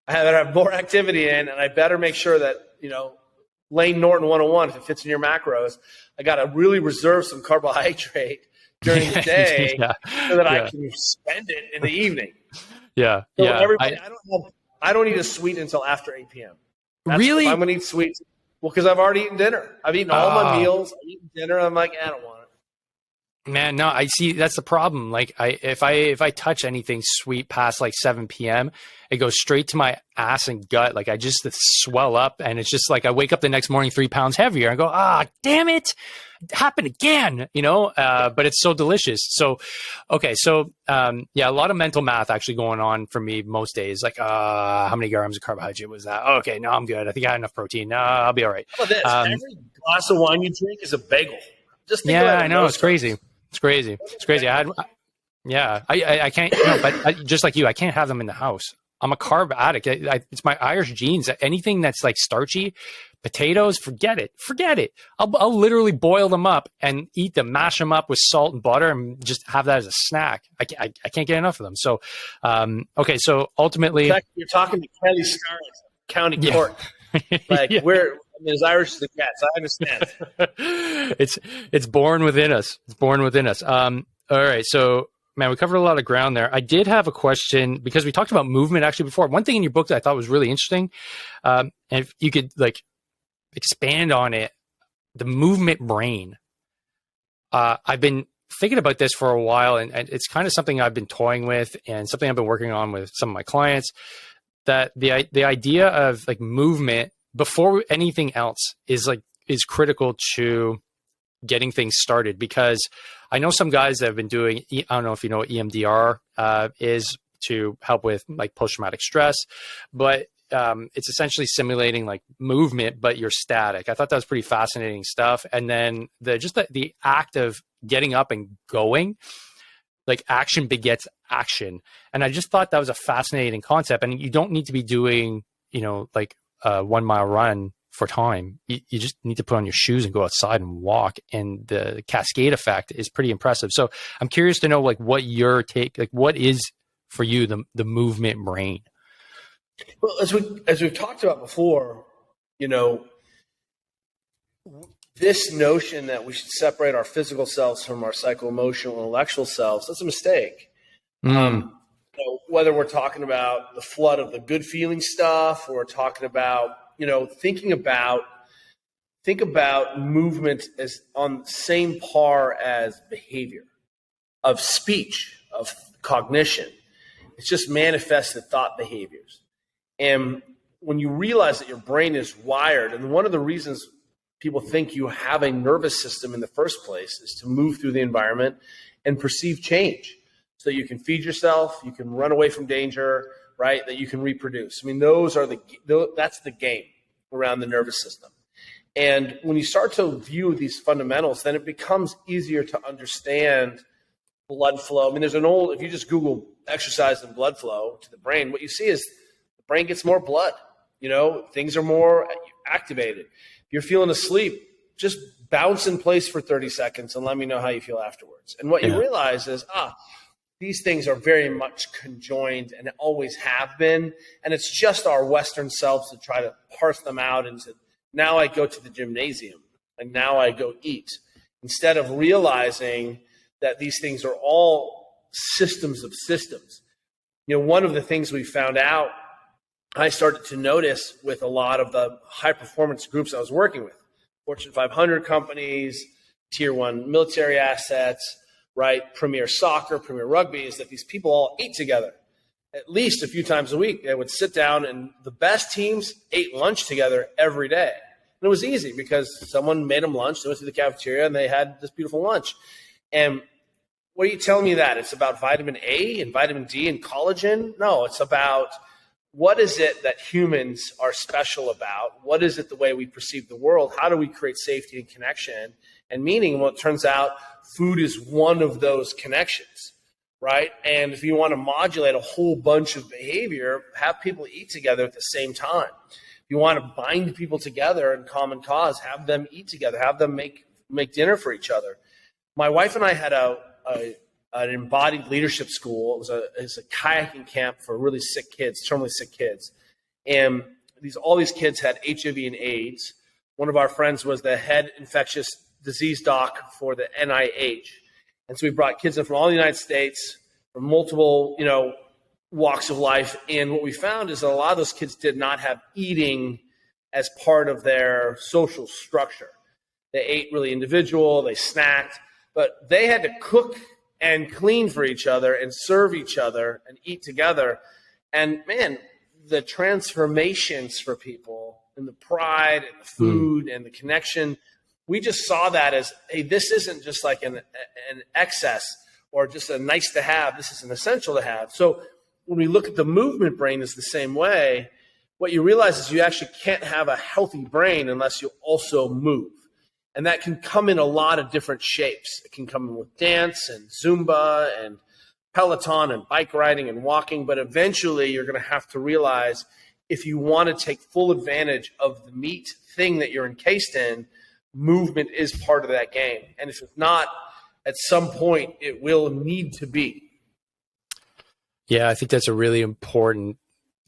S2: I have more activity in, and I better make sure that, Lane Norton 101, if it fits in your macros, I got to really reserve some carbohydrate during the day so that I can spend it in the evening.
S1: Yeah.
S2: So I don't eat a sweet until after 8 p.m.
S1: Really?
S2: I'm going to eat sweets. Well, because I've already eaten dinner. I've eaten all my meals. I've eaten dinner. I'm like, I don't want it.
S1: Man, no, I see. That's the problem. Like, if I touch anything sweet past like 7 p.m., it goes straight to my ass and gut. Like, I just swell up, and it's just like I wake up the next morning 3 pounds heavier. I go, damn it, happened again. But it's so delicious. So, okay, so a lot of mental math actually going on for me most days. Like, how many grams of carbohydrate was that? Okay, no, I'm good. I think I had enough protein. No, I'll be all right.
S2: How about this? Every glass of wine you drink is a bagel. Just think about it.
S1: I know, it's crazy. It's crazy. I had Yeah, I can't, but just like you, I can't have them in the house. I'm a carb addict. It's my Irish genes. Anything that's like starchy, potatoes, forget it. I'll literally boil them up and eat them, mash them up with salt and butter, and just have that as a snack. I can't get enough of them. So, okay, so ultimately,
S2: You're talking to Kelly Starrett, County
S1: yeah.
S2: Cork. Like
S1: Yeah.
S2: we're as Irish as it gets. I understand.
S1: It's born within us. It's born within us. All right, so man, we covered a lot of ground there. I did have a question because we talked about movement actually before. One thing in your book that I thought was really interesting, and if you could like expand on it, the movement brain. I've been thinking about this for a while, and it's kind of something I've been toying with, and something I've been working on with some of my clients. That the idea of like movement before anything else is critical to getting things started, because I know some guys that have been doing, I don't know if you know what EMDR is, to help with like post-traumatic stress, but it's essentially simulating like movement, but you're static. I thought that was pretty fascinating stuff. And then the act of getting up and going, like action begets action. And I just thought that was a fascinating concept. And you don't need to be doing, like a 1 mile run for time. You just need to put on your shoes and go outside and walk. And the cascade effect is pretty impressive. So I'm curious to know like what your take, like what is for you, the movement brain?
S2: Well, as we've talked about before, this notion that we should separate our physical selves from our psycho-emotional and intellectual selves, that's a mistake. Whether we're talking about the flood of the good feeling stuff, or we're talking about, think about movement as on the same par as behavior, of speech, of cognition. It's just manifested thought behaviors. And when you realize that your brain is wired, and one of the reasons people think you have a nervous system in the first place is to move through the environment and perceive change so that you can feed yourself, you can run away from danger, right? That you can reproduce. I mean, that's the game around the nervous system. And when you start to view these fundamentals, then it becomes easier to understand blood flow. I mean, if you just Google exercise and blood flow to the brain, what you see is the brain gets more blood. Things are more activated. If you're feeling asleep, just bounce in place for 30 seconds and let me know how you feel afterwards. And what you realize is, these things are very much conjoined and always have been. And it's just our Western selves to try to parse them out into, now I go to the gymnasium and now I go eat, instead of realizing that these things are all systems of systems. One of the things we found out, I started to notice with a lot of the high performance groups I was working with, Fortune 500 companies, tier 1 military assets, right? Premier soccer, premier rugby, is that these people all ate together at least a few times a week. They would sit down, and the best teams ate lunch together every day. And it was easy because someone made them lunch. They went to the cafeteria and they had this beautiful lunch. And what are you telling me that? It's about vitamin A and vitamin D and collagen? No, it's about what is it that humans are special about? What is it the way we perceive the world? How do we create safety and connection and meaning? Well, it turns out food is one of those connections, right? And if you want to modulate a whole bunch of behavior, have people eat together at the same time. If you want to bind people together in common cause, have them eat together, have them make dinner for each other. My wife and I had an embodied leadership school. It was a kayaking camp for really sick kids, terminally sick kids. And all these kids had HIV and AIDS. One of our friends was the head infectious disease doc for the NIH. And so we brought kids in from all the United States, from multiple, walks of life. And what we found is that a lot of those kids did not have eating as part of their social structure. They ate really individual, they snacked, but they had to cook and clean for each other and serve each other and eat together. And man, the transformations for people and the pride and the food and the connection, we just saw that as, hey, this isn't just like an excess or just a nice to have. This is an essential to have. So when we look at the movement brain is the same way, what you realize is you actually can't have a healthy brain unless you also move. And that can come in a lot of different shapes. It can come in with dance and Zumba and Peloton and bike riding and walking, but eventually you're going to have to realize if you want to take full advantage of the meat thing that you're encased in, movement is part of that game. And if it's not, at some point it will need to be.
S1: Yeah, I think that's a really important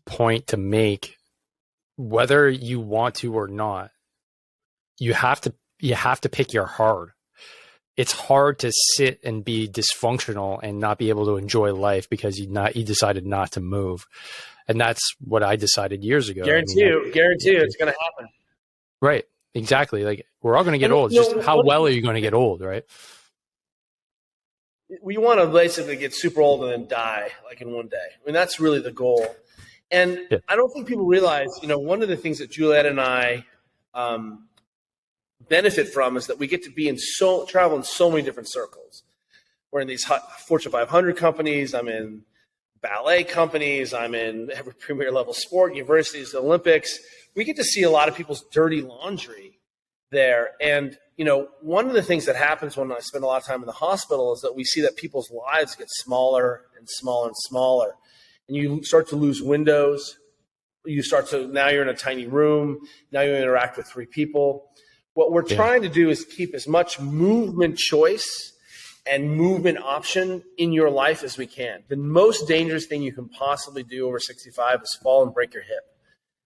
S1: point to make. Whether you want to or not, you have to pick your hard. It's hard to sit and be dysfunctional and not be able to enjoy life because you decided not to move. And that's what I decided years ago.
S2: Guarantee you it's going to happen.
S1: Right. Exactly. Like, we're all going to get old. It's just how well are you going to get old, right?
S2: We want to basically get super old and then die like in one day. I mean, that's really the goal. And yeah. I don't think people realize, one of the things that Juliet and I benefit from is that we get to be travel in so many different circles. We're in these Fortune 500 companies. I'm in ballet companies. I'm in every premier level sport, universities, Olympics. We get to see a lot of people's dirty laundry there. And, one of the things that happens when I spend a lot of time in the hospital is that we see that people's lives get smaller and smaller and smaller. And you start to lose windows. Now you're in a tiny room. Now you interact with 3 people. What we're trying to do is keep as much movement choice and movement option in your life as we can. The most dangerous thing you can possibly do over 65 is fall and break your hip.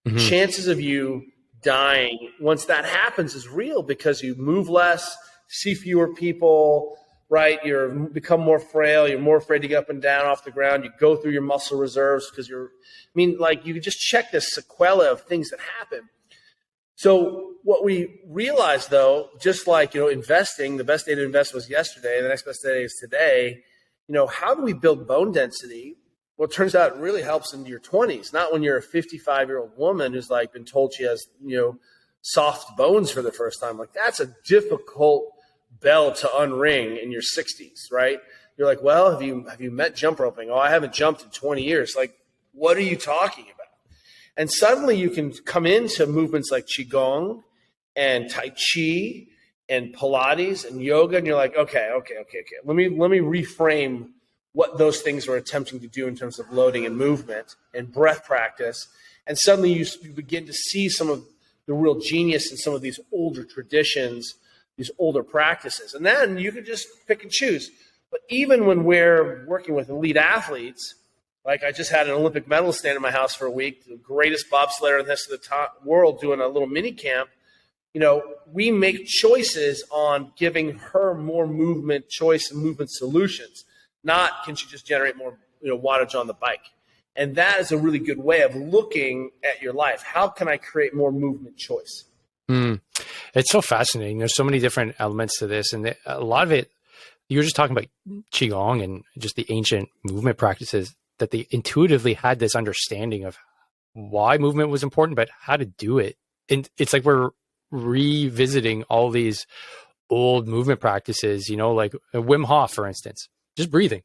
S2: Mm-hmm. Chances of you dying once that happens is real because you move less, see fewer people, right? You become more frail. You're more afraid to get up and down off the ground. You go through your muscle reserves because you can just check this sequela of things that happen. So what we realized, though, just like, investing, the best day to invest was yesterday, the next best day is today. How do we build bone density? Well, it turns out it really helps into your 20s, not when you're a 55-year-old woman who's like been told she has, soft bones for the first time. Like, that's a difficult bell to unring in your 60s, right? You're like, well, have you met jump roping? Oh, I haven't jumped in 20 years. Like, what are you talking about? And suddenly you can come into movements like Qigong and Tai Chi and Pilates and yoga, and you're like, okay. Let me reframe what those things are attempting to do in terms of loading and movement and breath practice. And suddenly you begin to see some of the real genius in some of these older traditions, these older practices. And then you can just pick and choose. But even when we're working with elite athletes, like I just had an Olympic medalist stand in my house for a week, the greatest bobsledder in the history of the world, doing a little mini camp. We make choices on giving her more movement choice and movement solutions. Not can she just generate more wattage on the bike. And that is a really good way of looking at your life. How can I create more movement choice?
S1: It's so fascinating. There's so many different elements to this. And a lot of it, you were just talking about Qigong and just the ancient movement practices, that they intuitively had this understanding of why movement was important, but how to do it. And it's like we're revisiting all these old movement practices, like Wim Hof, for instance, just breathing.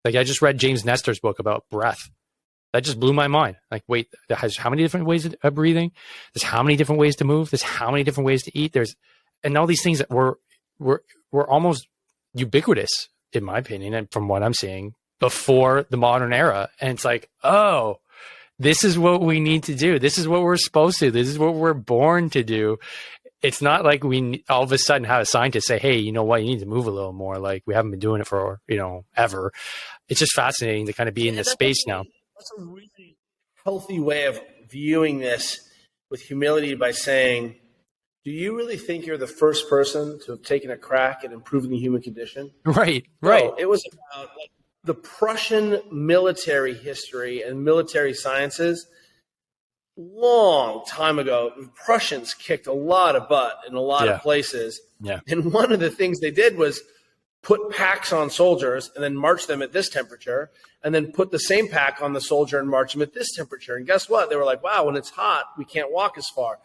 S1: Like, I just read James Nestor's book about breath. That just blew my mind. Like, wait, there's how many different ways of breathing? There's how many different ways to move? There's how many different ways to eat? And all these things that were almost ubiquitous, in my opinion, and from what I'm seeing, before the modern era. And it's like, oh, this is what we need to do. This is what we're supposed to. This is what we're born to do. It's not like we all of a sudden have a scientist say, hey, you know what, you need to move a little more. Like, we haven't been doing it for, ever. It's just fascinating to kind of be in this space now.
S2: That's a really healthy way of viewing this, with humility, by saying, do you really think you're the first person to have taken a crack at improving the human condition?
S1: Right.
S2: No, it was about the Prussian military history and military sciences. Long time ago, the Prussians kicked a lot of butt in a lot of places. Yeah. And one of the things they did was put packs on soldiers and then march them at this temperature, and then put the same pack on the soldier and march them at this temperature. And guess what? They were like, wow, when it's hot, we can't walk as far.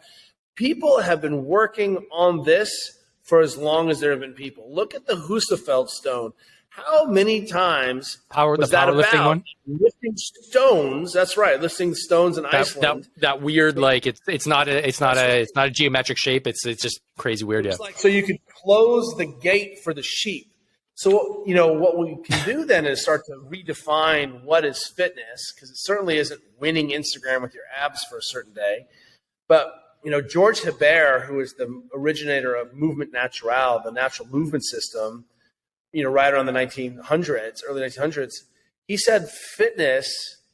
S2: People have been working on this for as long as there have been people. Look at the Husafeld stone. How many times was that about? One? Lifting stones. That's right. Lifting stones in Iceland.
S1: That weird, like, it's not a geometric shape. It's just crazy weird. Yeah.
S2: So you could close the gate for the sheep. So, what we can do then is start to redefine what is fitness, because it certainly isn't winning Instagram with your abs for a certain day. But, George Hebert, who is the originator of movement natural, the natural movement system, right around the early 1900s, he said fitness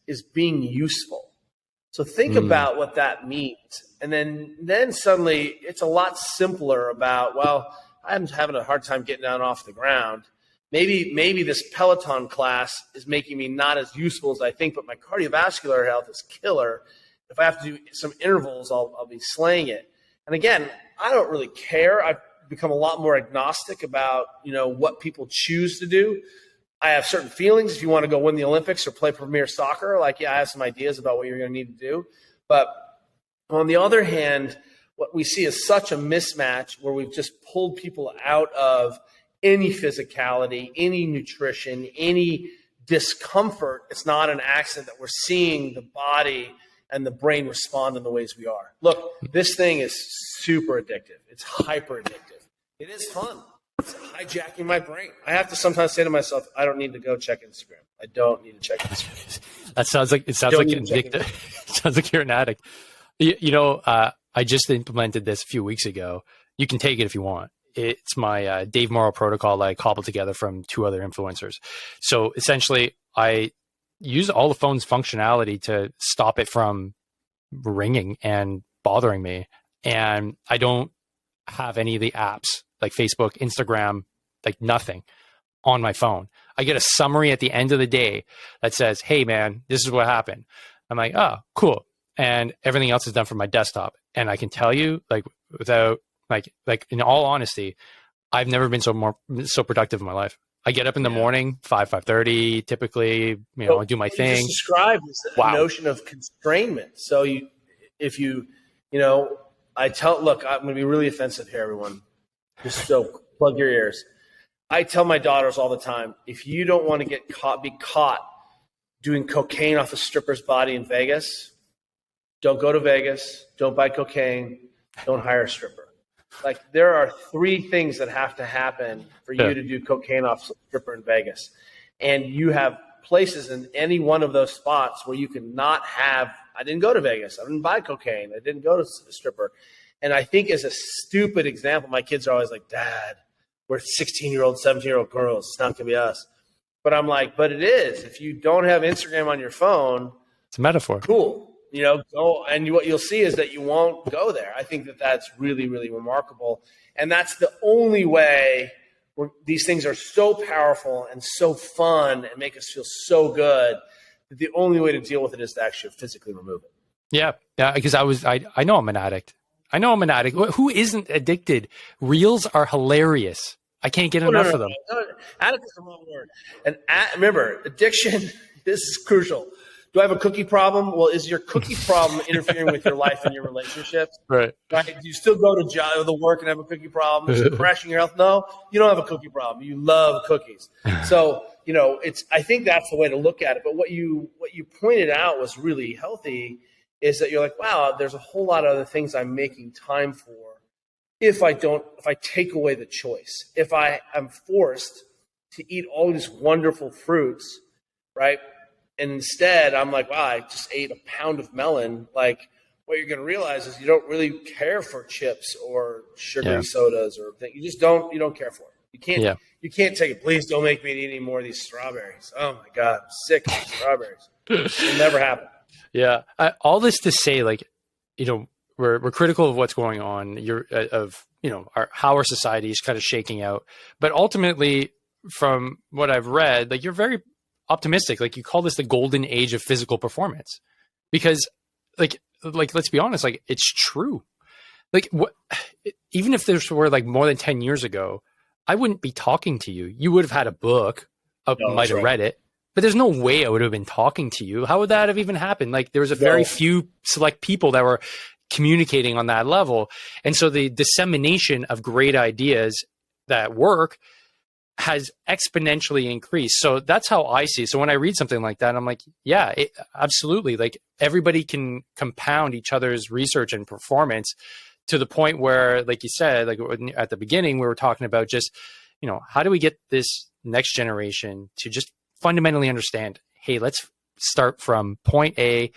S2: is being useful. So think about what that means. And then suddenly it's a lot simpler about, well, I'm having a hard time getting down off the ground. Maybe this Peloton class is making me not as useful as I think, but my cardiovascular health is killer. If I have to do some intervals, I'll be slaying it. And again, I don't really care. I've become a lot more agnostic about, what people choose to do. I have certain feelings. If you want to go win the Olympics or play premier soccer, I have some ideas about what you're going to need to do. But on the other hand, what we see is such a mismatch where we've just pulled people out of any physicality, any nutrition, any discomfort. It's not an accident that we're seeing the body and the brain respond in the ways we are. Look, this thing is super addictive. It's hyper addictive. It is fun. It's hijacking my brain. I have to sometimes say to myself, I don't need to go check Instagram. I don't need to check Instagram.
S1: It sounds like addictive. It sounds like you're an addict. I just implemented this a few weeks ago. You can take it if you want. It's my Dave Morrow protocol I cobbled together from 2 other influencers. So essentially, I use all the phone's functionality to stop it from ringing and bothering me. And I don't have any of the apps like Facebook, Instagram, nothing on my phone. I get a summary at the end of the day that says, hey, man, this is what happened. I'm like, oh, cool. And everything else is done from my desktop. And I can tell you, without in all honesty, I've never been so productive in my life. I get up in the morning, 5:30, typically, I do my thing.
S2: You just described this notion of constrainment. So look, I'm going to be really offensive here, everyone. Just so plug your ears. I tell my daughters all the time, if you don't want to be caught doing cocaine off a stripper's body in Vegas, don't go to Vegas, don't buy cocaine, don't hire a stripper. There are 3 things that have to happen for you to do cocaine off a stripper in Vegas. And you have places in any one of those spots where you can not have, I didn't go to Vegas, I didn't buy cocaine, I didn't go to a stripper. And I think as a stupid example, my kids are always like, Dad, we're 16-year-old, 17-year-old girls. It's not going to be us. But I'm like, but it is. If you don't have Instagram on your phone,
S1: it's a metaphor.
S2: Cool. Go, and what you'll see is that you won't go there. I think that that's really, really remarkable. And that's the only way where these things are so powerful and so fun and make us feel so good that the only way to deal with it is to actually physically remove it.
S1: Yeah. Because I know I'm an addict. Who isn't addicted? Reels are hilarious. I can't get enough of them.
S2: No. Addict is the wrong word. And remember, addiction, this is crucial. Do I have a cookie problem? Well, is your cookie problem interfering with your life and your relationships?
S1: Right.
S2: Do you still go to the work and have a cookie problem? Is it crashing your health? No, you don't have a cookie problem. You love cookies. So, I think that's the way to look at it. But what you pointed out was really healthy, is that you're like, wow, there's a whole lot of other things I'm making time for if I take away the choice, if I am forced to eat all these wonderful fruits, right? And instead, I'm like, wow, I just ate a pound of melon. What you're going to realize is you don't really care for chips or sugary sodas or things. You just don't. You don't care for it. You can't. Yeah. You can't take it. Please don't make me eat any more of these strawberries. Oh my God, I'm sick of strawberries. It'll never happen.
S1: Yeah. All this to say, we're critical of what's going on. How our society is kind of shaking out. But ultimately, from what I've read, you're very optimistic. You call this the golden age of physical performance, because let's be honest, it's true. Even if this were more than 10 years ago, I wouldn't be talking to you. You would have had a book, might have read it, but there's no way I would have been talking to you. How would that have even happened? There was a very few select people that were communicating on that level. And so the dissemination of great ideas that work has exponentially increased. So that's how I see it. So when I read something like that, I'm like, yeah, absolutely. Everybody can compound each other's research and performance to the point where, like you said, at the beginning, we were talking about just, how do we get this next generation to just fundamentally understand, hey, let's start from point A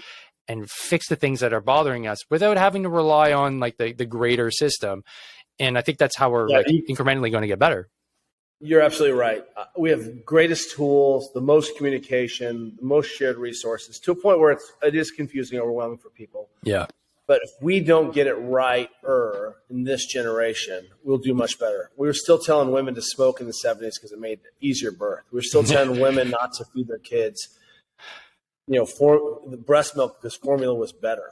S1: and fix the things that are bothering us without having to rely on like the greater system. And I think that's how we're incrementally going to get better.
S2: You're absolutely right. We have greatest tools, the most communication, the most shared resources, to a point where it is confusing, overwhelming for people.
S1: Yeah.
S2: But if we don't get it right in this generation, we'll do much better. We were still telling women to smoke in the 70s because it made easier birth. We were still telling women not to feed their kids, for the breast milk because formula was better.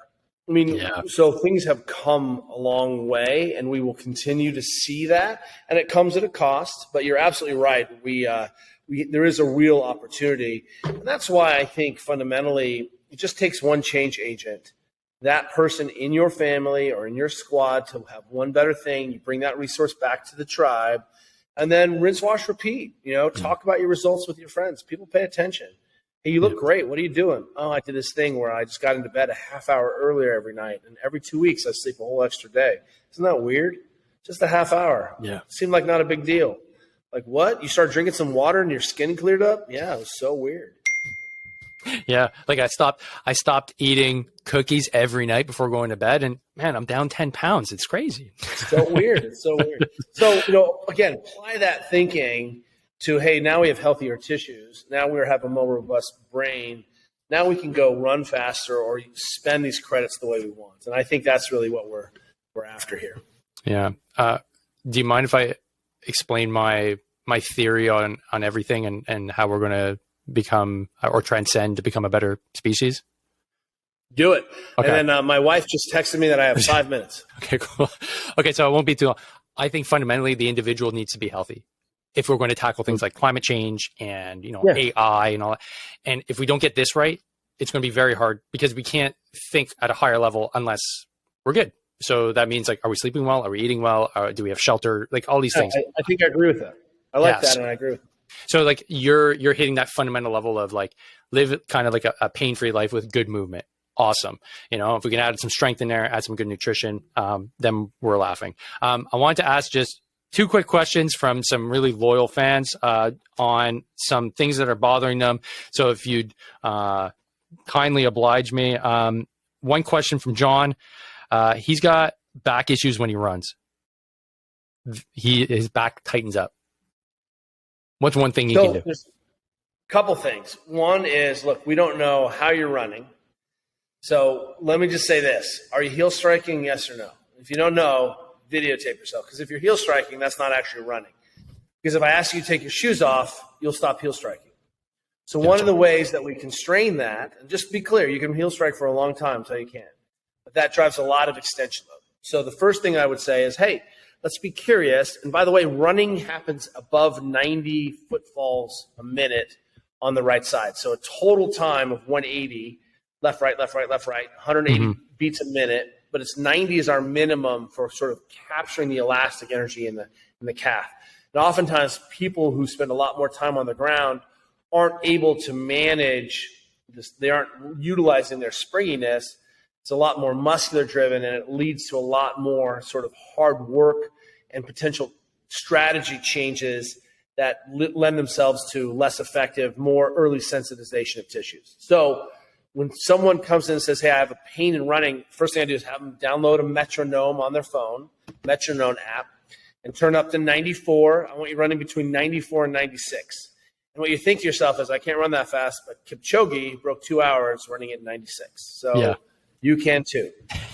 S2: I mean, So things have come a long way, and we will continue to see that. And it comes at a cost, but you're absolutely right. There is a real opportunity. And that's why I think fundamentally it just takes one change agent, that person in your family or in your squad, to have one better thing. You bring that resource back to the tribe, and then rinse, wash, repeat. Talk about your results with your friends. People pay attention. Hey, you look great. What are you doing? Oh, I did this thing where I just got into bed a half hour earlier every night, and every 2 weeks I sleep a whole extra day. Isn't that weird? Just a half hour.
S1: Yeah.
S2: Seemed like not a big deal. Like, what? You start drinking some water and your skin cleared up? Yeah, it was so weird.
S1: Yeah. Like I stopped eating cookies every night before going to bed, and man, I'm down 10 pounds. It's crazy.
S2: It's so weird. It's so weird. So, again, apply that thinking to, hey, now we have healthier tissues. Now we have a more robust brain. Now we can go run faster or spend these credits the way we want. And I think that's really what we're after here.
S1: Yeah. Do you mind if I explain my theory on everything and how we're going to become or transcend to become a better species?
S2: Do it.
S1: Okay.
S2: And then my wife just texted me that I have 5 minutes.
S1: Okay, cool. Okay, so it won't be too long. I think fundamentally the individual needs to be healthy if we're going to tackle things like climate change and AI and all that. And if we don't get this right, it's going to be very hard because we can't think at a higher level unless we're good. So that means, like, are we sleeping well? Are we eating well? Do we have shelter? Like all these things.
S2: I think I agree with that. I like that, and I agree with that.
S1: So like you're hitting that fundamental level of like live kind of like a pain-free life with good movement. Awesome. If we can add some strength in there, add some good nutrition, then we're laughing. I wanted to ask just 2 quick questions from some really loyal fans on some things that are bothering them. So if you'd kindly oblige me. One question from John. He's got back issues when he runs. His back tightens up. What's one thing he can do?
S2: There's a couple things. One is, look, we don't know how you're running. So let me just say this. Are you heel striking, yes or no? If you don't know, videotape yourself. Because if you're heel striking, that's not actually running. Because if I ask you to take your shoes off, you'll stop heel striking. So one of the ways that we constrain that, and just be clear, you can heel strike for a long time until you can't. But that drives a lot of extension load. So the first thing I would say is, hey, let's be curious. And by the way, running happens above 90 footfalls a minute on the right side. So a total time of 180, left, right, left, right, left, right, 180 beats a minute. But it's 90 is our minimum for sort of capturing the elastic energy in the calf. And oftentimes people who spend a lot more time on the ground aren't able to manage this. They aren't utilizing their springiness. It's a lot more muscular driven, and it leads to a lot more sort of hard work and potential strategy changes that lend themselves to less effective, more early sensitization of tissues. So when someone comes in and says, hey, I have a pain in running, first thing I do is have them download a metronome on their phone, metronome app, and turn up to 94. I want you running between 94 and 96. And what you think to yourself is, I can't run that fast, but Kipchoge broke 2 hours running at 96. So you can too.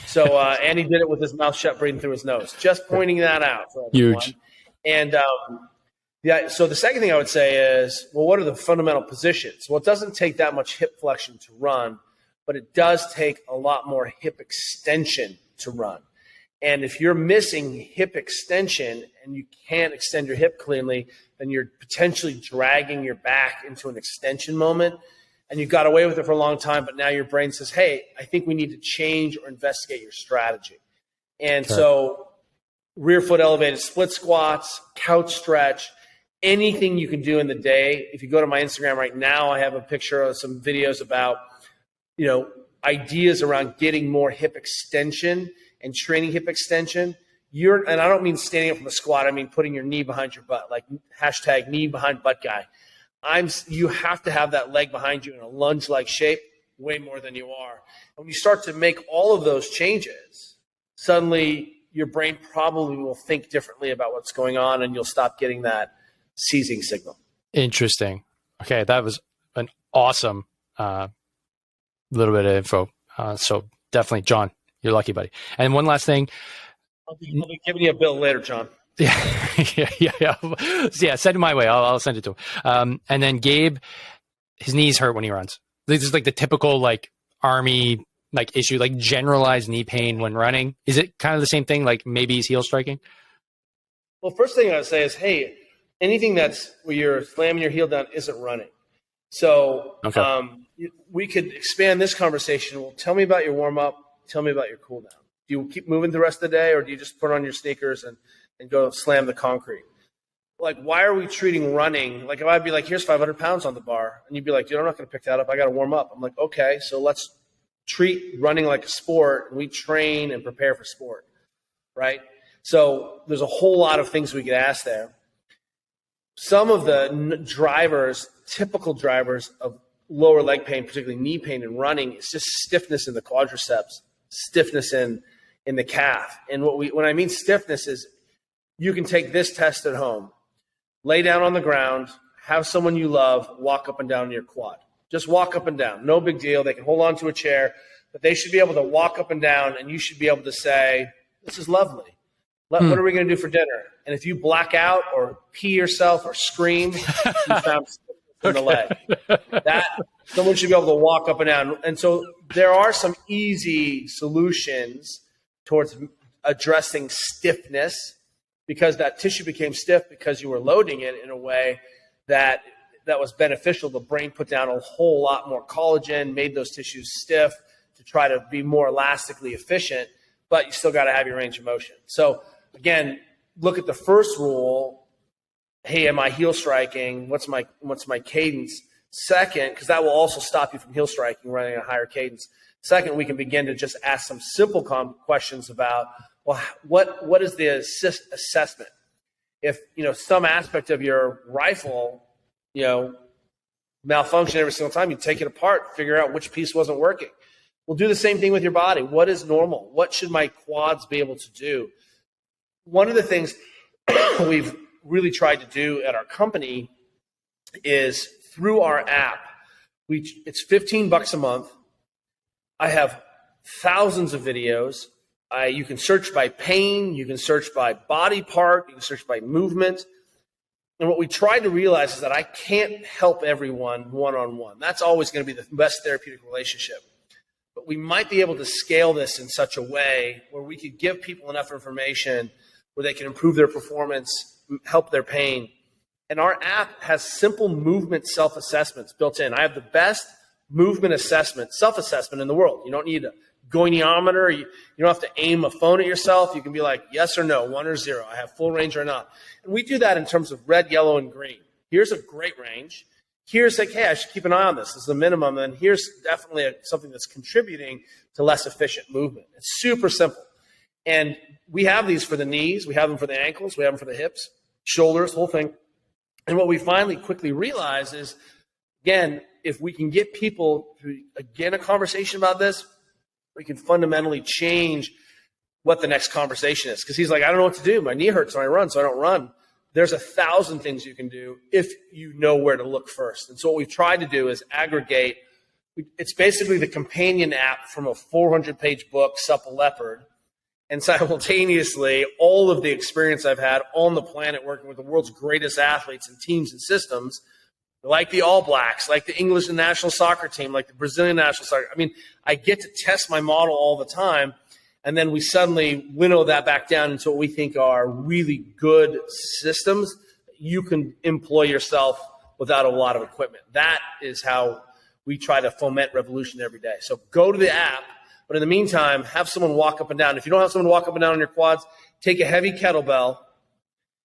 S2: So and he did it with his mouth shut, breathing through his nose. Just pointing that out for everyone. Huge. And so the second thing I would say is, well, what are the fundamental positions? Well, it doesn't take that much hip flexion to run, but it does take a lot more hip extension to run. And if you're missing hip extension and you can't extend your hip cleanly, then you're potentially dragging your back into an extension moment. And you got away with it for a long time, but now your brain says, hey, I think we need to change or investigate your strategy. And so rear foot elevated split squats, couch stretch, anything you can do in the day. If you go to my Instagram right now, I have a picture of some videos about, ideas around getting more hip extension and training hip extension. and I don't mean standing up from a squat, I mean putting your knee behind your butt, like hashtag knee behind butt guy. You have to have that leg behind you in a lunge-like shape way more than you are. And when you start to make all of those changes, suddenly your brain probably will think differently about what's going on, and you'll stop getting that seizing signal.
S1: Interesting. Okay, that was an awesome little bit of info. So definitely, John, you're lucky, buddy. And one last thing.
S2: I'll be giving you a bill later, John.
S1: Yeah. Send it my way. I'll send it to him. And then Gabe, his knees hurt when he runs. This is like the typical like Army like issue, like generalized knee pain when running. Is it kind of the same thing? Like maybe he's heel striking?
S2: Well, first thing I would say is, hey, anything that's where you're slamming your heel down isn't running. So we could expand this conversation. Well, tell me about your warm up. Tell me about your cool down. Do you keep moving the rest of the day, or do you just put on your sneakers and go slam the concrete? Like, why are we treating running? Like, if I'd be like, here's 500 pounds on the bar, and you'd be like, dude, I'm not going to pick that up. I got to warm up. I'm like, okay, so let's treat running like a sport, and we train and prepare for sport, right? So there's a whole lot of things we could ask there. Some of the typical drivers of lower leg pain, particularly knee pain and running, is just stiffness in the quadriceps, stiffness in the calf. And when I mean stiffness is, you can take this test at home. Lay down on the ground, have someone you love walk up and down your quad. Just walk up and down. No big deal. They can hold on to a chair, but they should be able to walk up and down, and you should be able to say, this is lovely. What are we going to do for dinner? And if you black out or pee yourself or scream, you found stiffness in the leg. That someone should be able to walk up and down. And so there are some easy solutions towards addressing stiffness, because that tissue became stiff because you were loading it in a way that was beneficial. The brain put down a whole lot more collagen, made those tissues stiff to try to be more elastically efficient, but you still got to have your range of motion. So again, look at the first rule. Hey, am I heel striking? What's my cadence? Second, because that will also stop you from heel striking, running at a higher cadence. Second, we can begin to just ask some simple questions about, well, what is the assessment? If some aspect of your rifle, malfunction every single time, you take it apart, figure out which piece wasn't working. We'll do the same thing with your body. What is normal? What should my quads be able to do? One of the things we've really tried to do at our company is through our app. It's $15 a month. I have thousands of videos. You can search by pain. You can search by body part. You can search by movement. And what we try to realize is that I can't help everyone one-on-one. That's always going to be the best therapeutic relationship. But we might be able to scale this in such a way where we could give people enough information where they can improve their performance, help their pain. And our app has simple movement self-assessments built in. I have the best movement assessment, self-assessment in the world. You don't need a goniometer. You don't have to aim a phone at yourself. You can be like, yes or no, 1 or 0. I have full range or not. And we do that in terms of red, yellow, and green. Here's a great range. Here's like, hey, I should keep an eye on this. This is the minimum. And here's definitely something that's contributing to less efficient movement. It's super simple. And we have these for the knees. We have them for the ankles. We have them for the hips, shoulders, whole thing. And what we finally quickly realize is, again, if we can get people to, again, a conversation about this, we can fundamentally change what the next conversation is. Because he's like, I don't know what to do. My knee hurts when I run, so I don't run. There's 1,000 things you can do if you know where to look first. And so what we've tried to do is aggregate. It's basically the companion app from a 400-page book, Supple Leopard, and simultaneously all of the experience I've had on the planet working with the world's greatest athletes and teams and systems, like the All Blacks, like the English national soccer team, like the Brazilian national soccer. I mean, I get to test my model all the time, and then we suddenly winnow that back down into what we think are really good systems you can employ yourself without a lot of equipment. That is how we try to foment revolution every day. So go to the app, but in the meantime, have someone walk up and down. If you don't have someone walk up and down on your quads, take a heavy kettlebell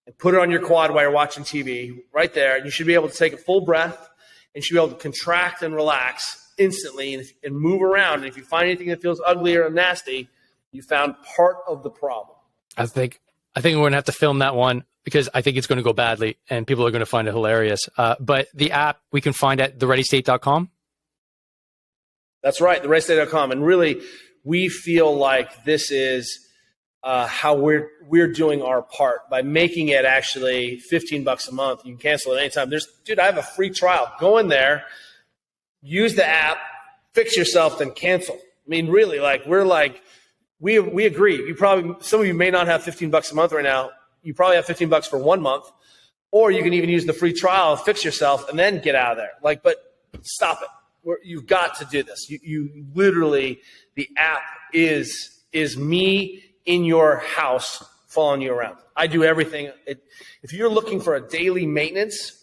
S2: and put it on your quad while you're watching TV right there. And you should be able to take a full breath, and you should be able to contract and relax instantly and move around. And if you find anything that feels ugly or nasty, you found part of the problem.
S1: I think we're going to have to film that one because I think it's going to go badly and people are going to find it hilarious. But the app we can find at thereadystate.com.
S2: That's right, thereadystate.com. And really, we feel like this is how we're doing our part by making it actually $15 a month. You can cancel it anytime. Dude, I have a free trial. Go in there, use the app, fix yourself, then cancel. I mean, really, we agree. Some of you may not have $15 a month right now. You probably have $15 for 1 month, or you can even use the free trial, fix yourself, and then get out of there. But stop it. You've got to do this. You literally, the app is me in your house following you around. I do everything. If you're looking for a daily maintenance,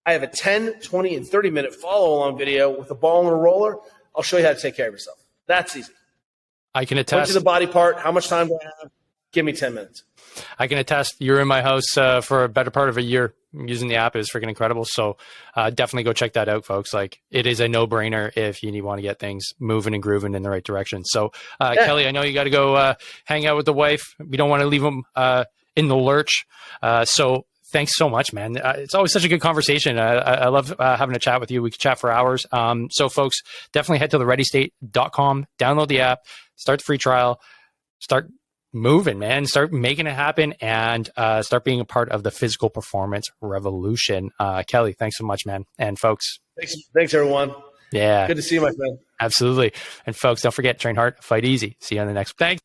S2: I have a 10, 20, and 30-minute follow-along video with a ball and a roller. I'll show you how to take care of yourself. That's easy.
S1: I can
S2: Went
S1: attest.
S2: to the body part. How much time do I have? Give me 10 minutes.
S1: I can attest. You're in my house for a better part of a year. Using the app is freaking incredible. So definitely go check that out, folks. It is a no-brainer if you want to get things moving and grooving in the right direction. So Kelly, I know you got to go hang out with the wife. We don't want to leave them in the lurch. So thanks so much, man. It's always such a good conversation. I love having a chat with you. We could chat for hours. So folks, definitely head to thereadystate.com, download the app, start the free trial, start moving, man. Start making it happen and start being a part of the physical performance revolution. Kelly, thanks so much, man. And folks.
S2: Thanks, everyone.
S1: Yeah.
S2: Good to see you, my friend.
S1: Absolutely. And folks, don't forget, train hard, fight easy. See you on the next. Thanks.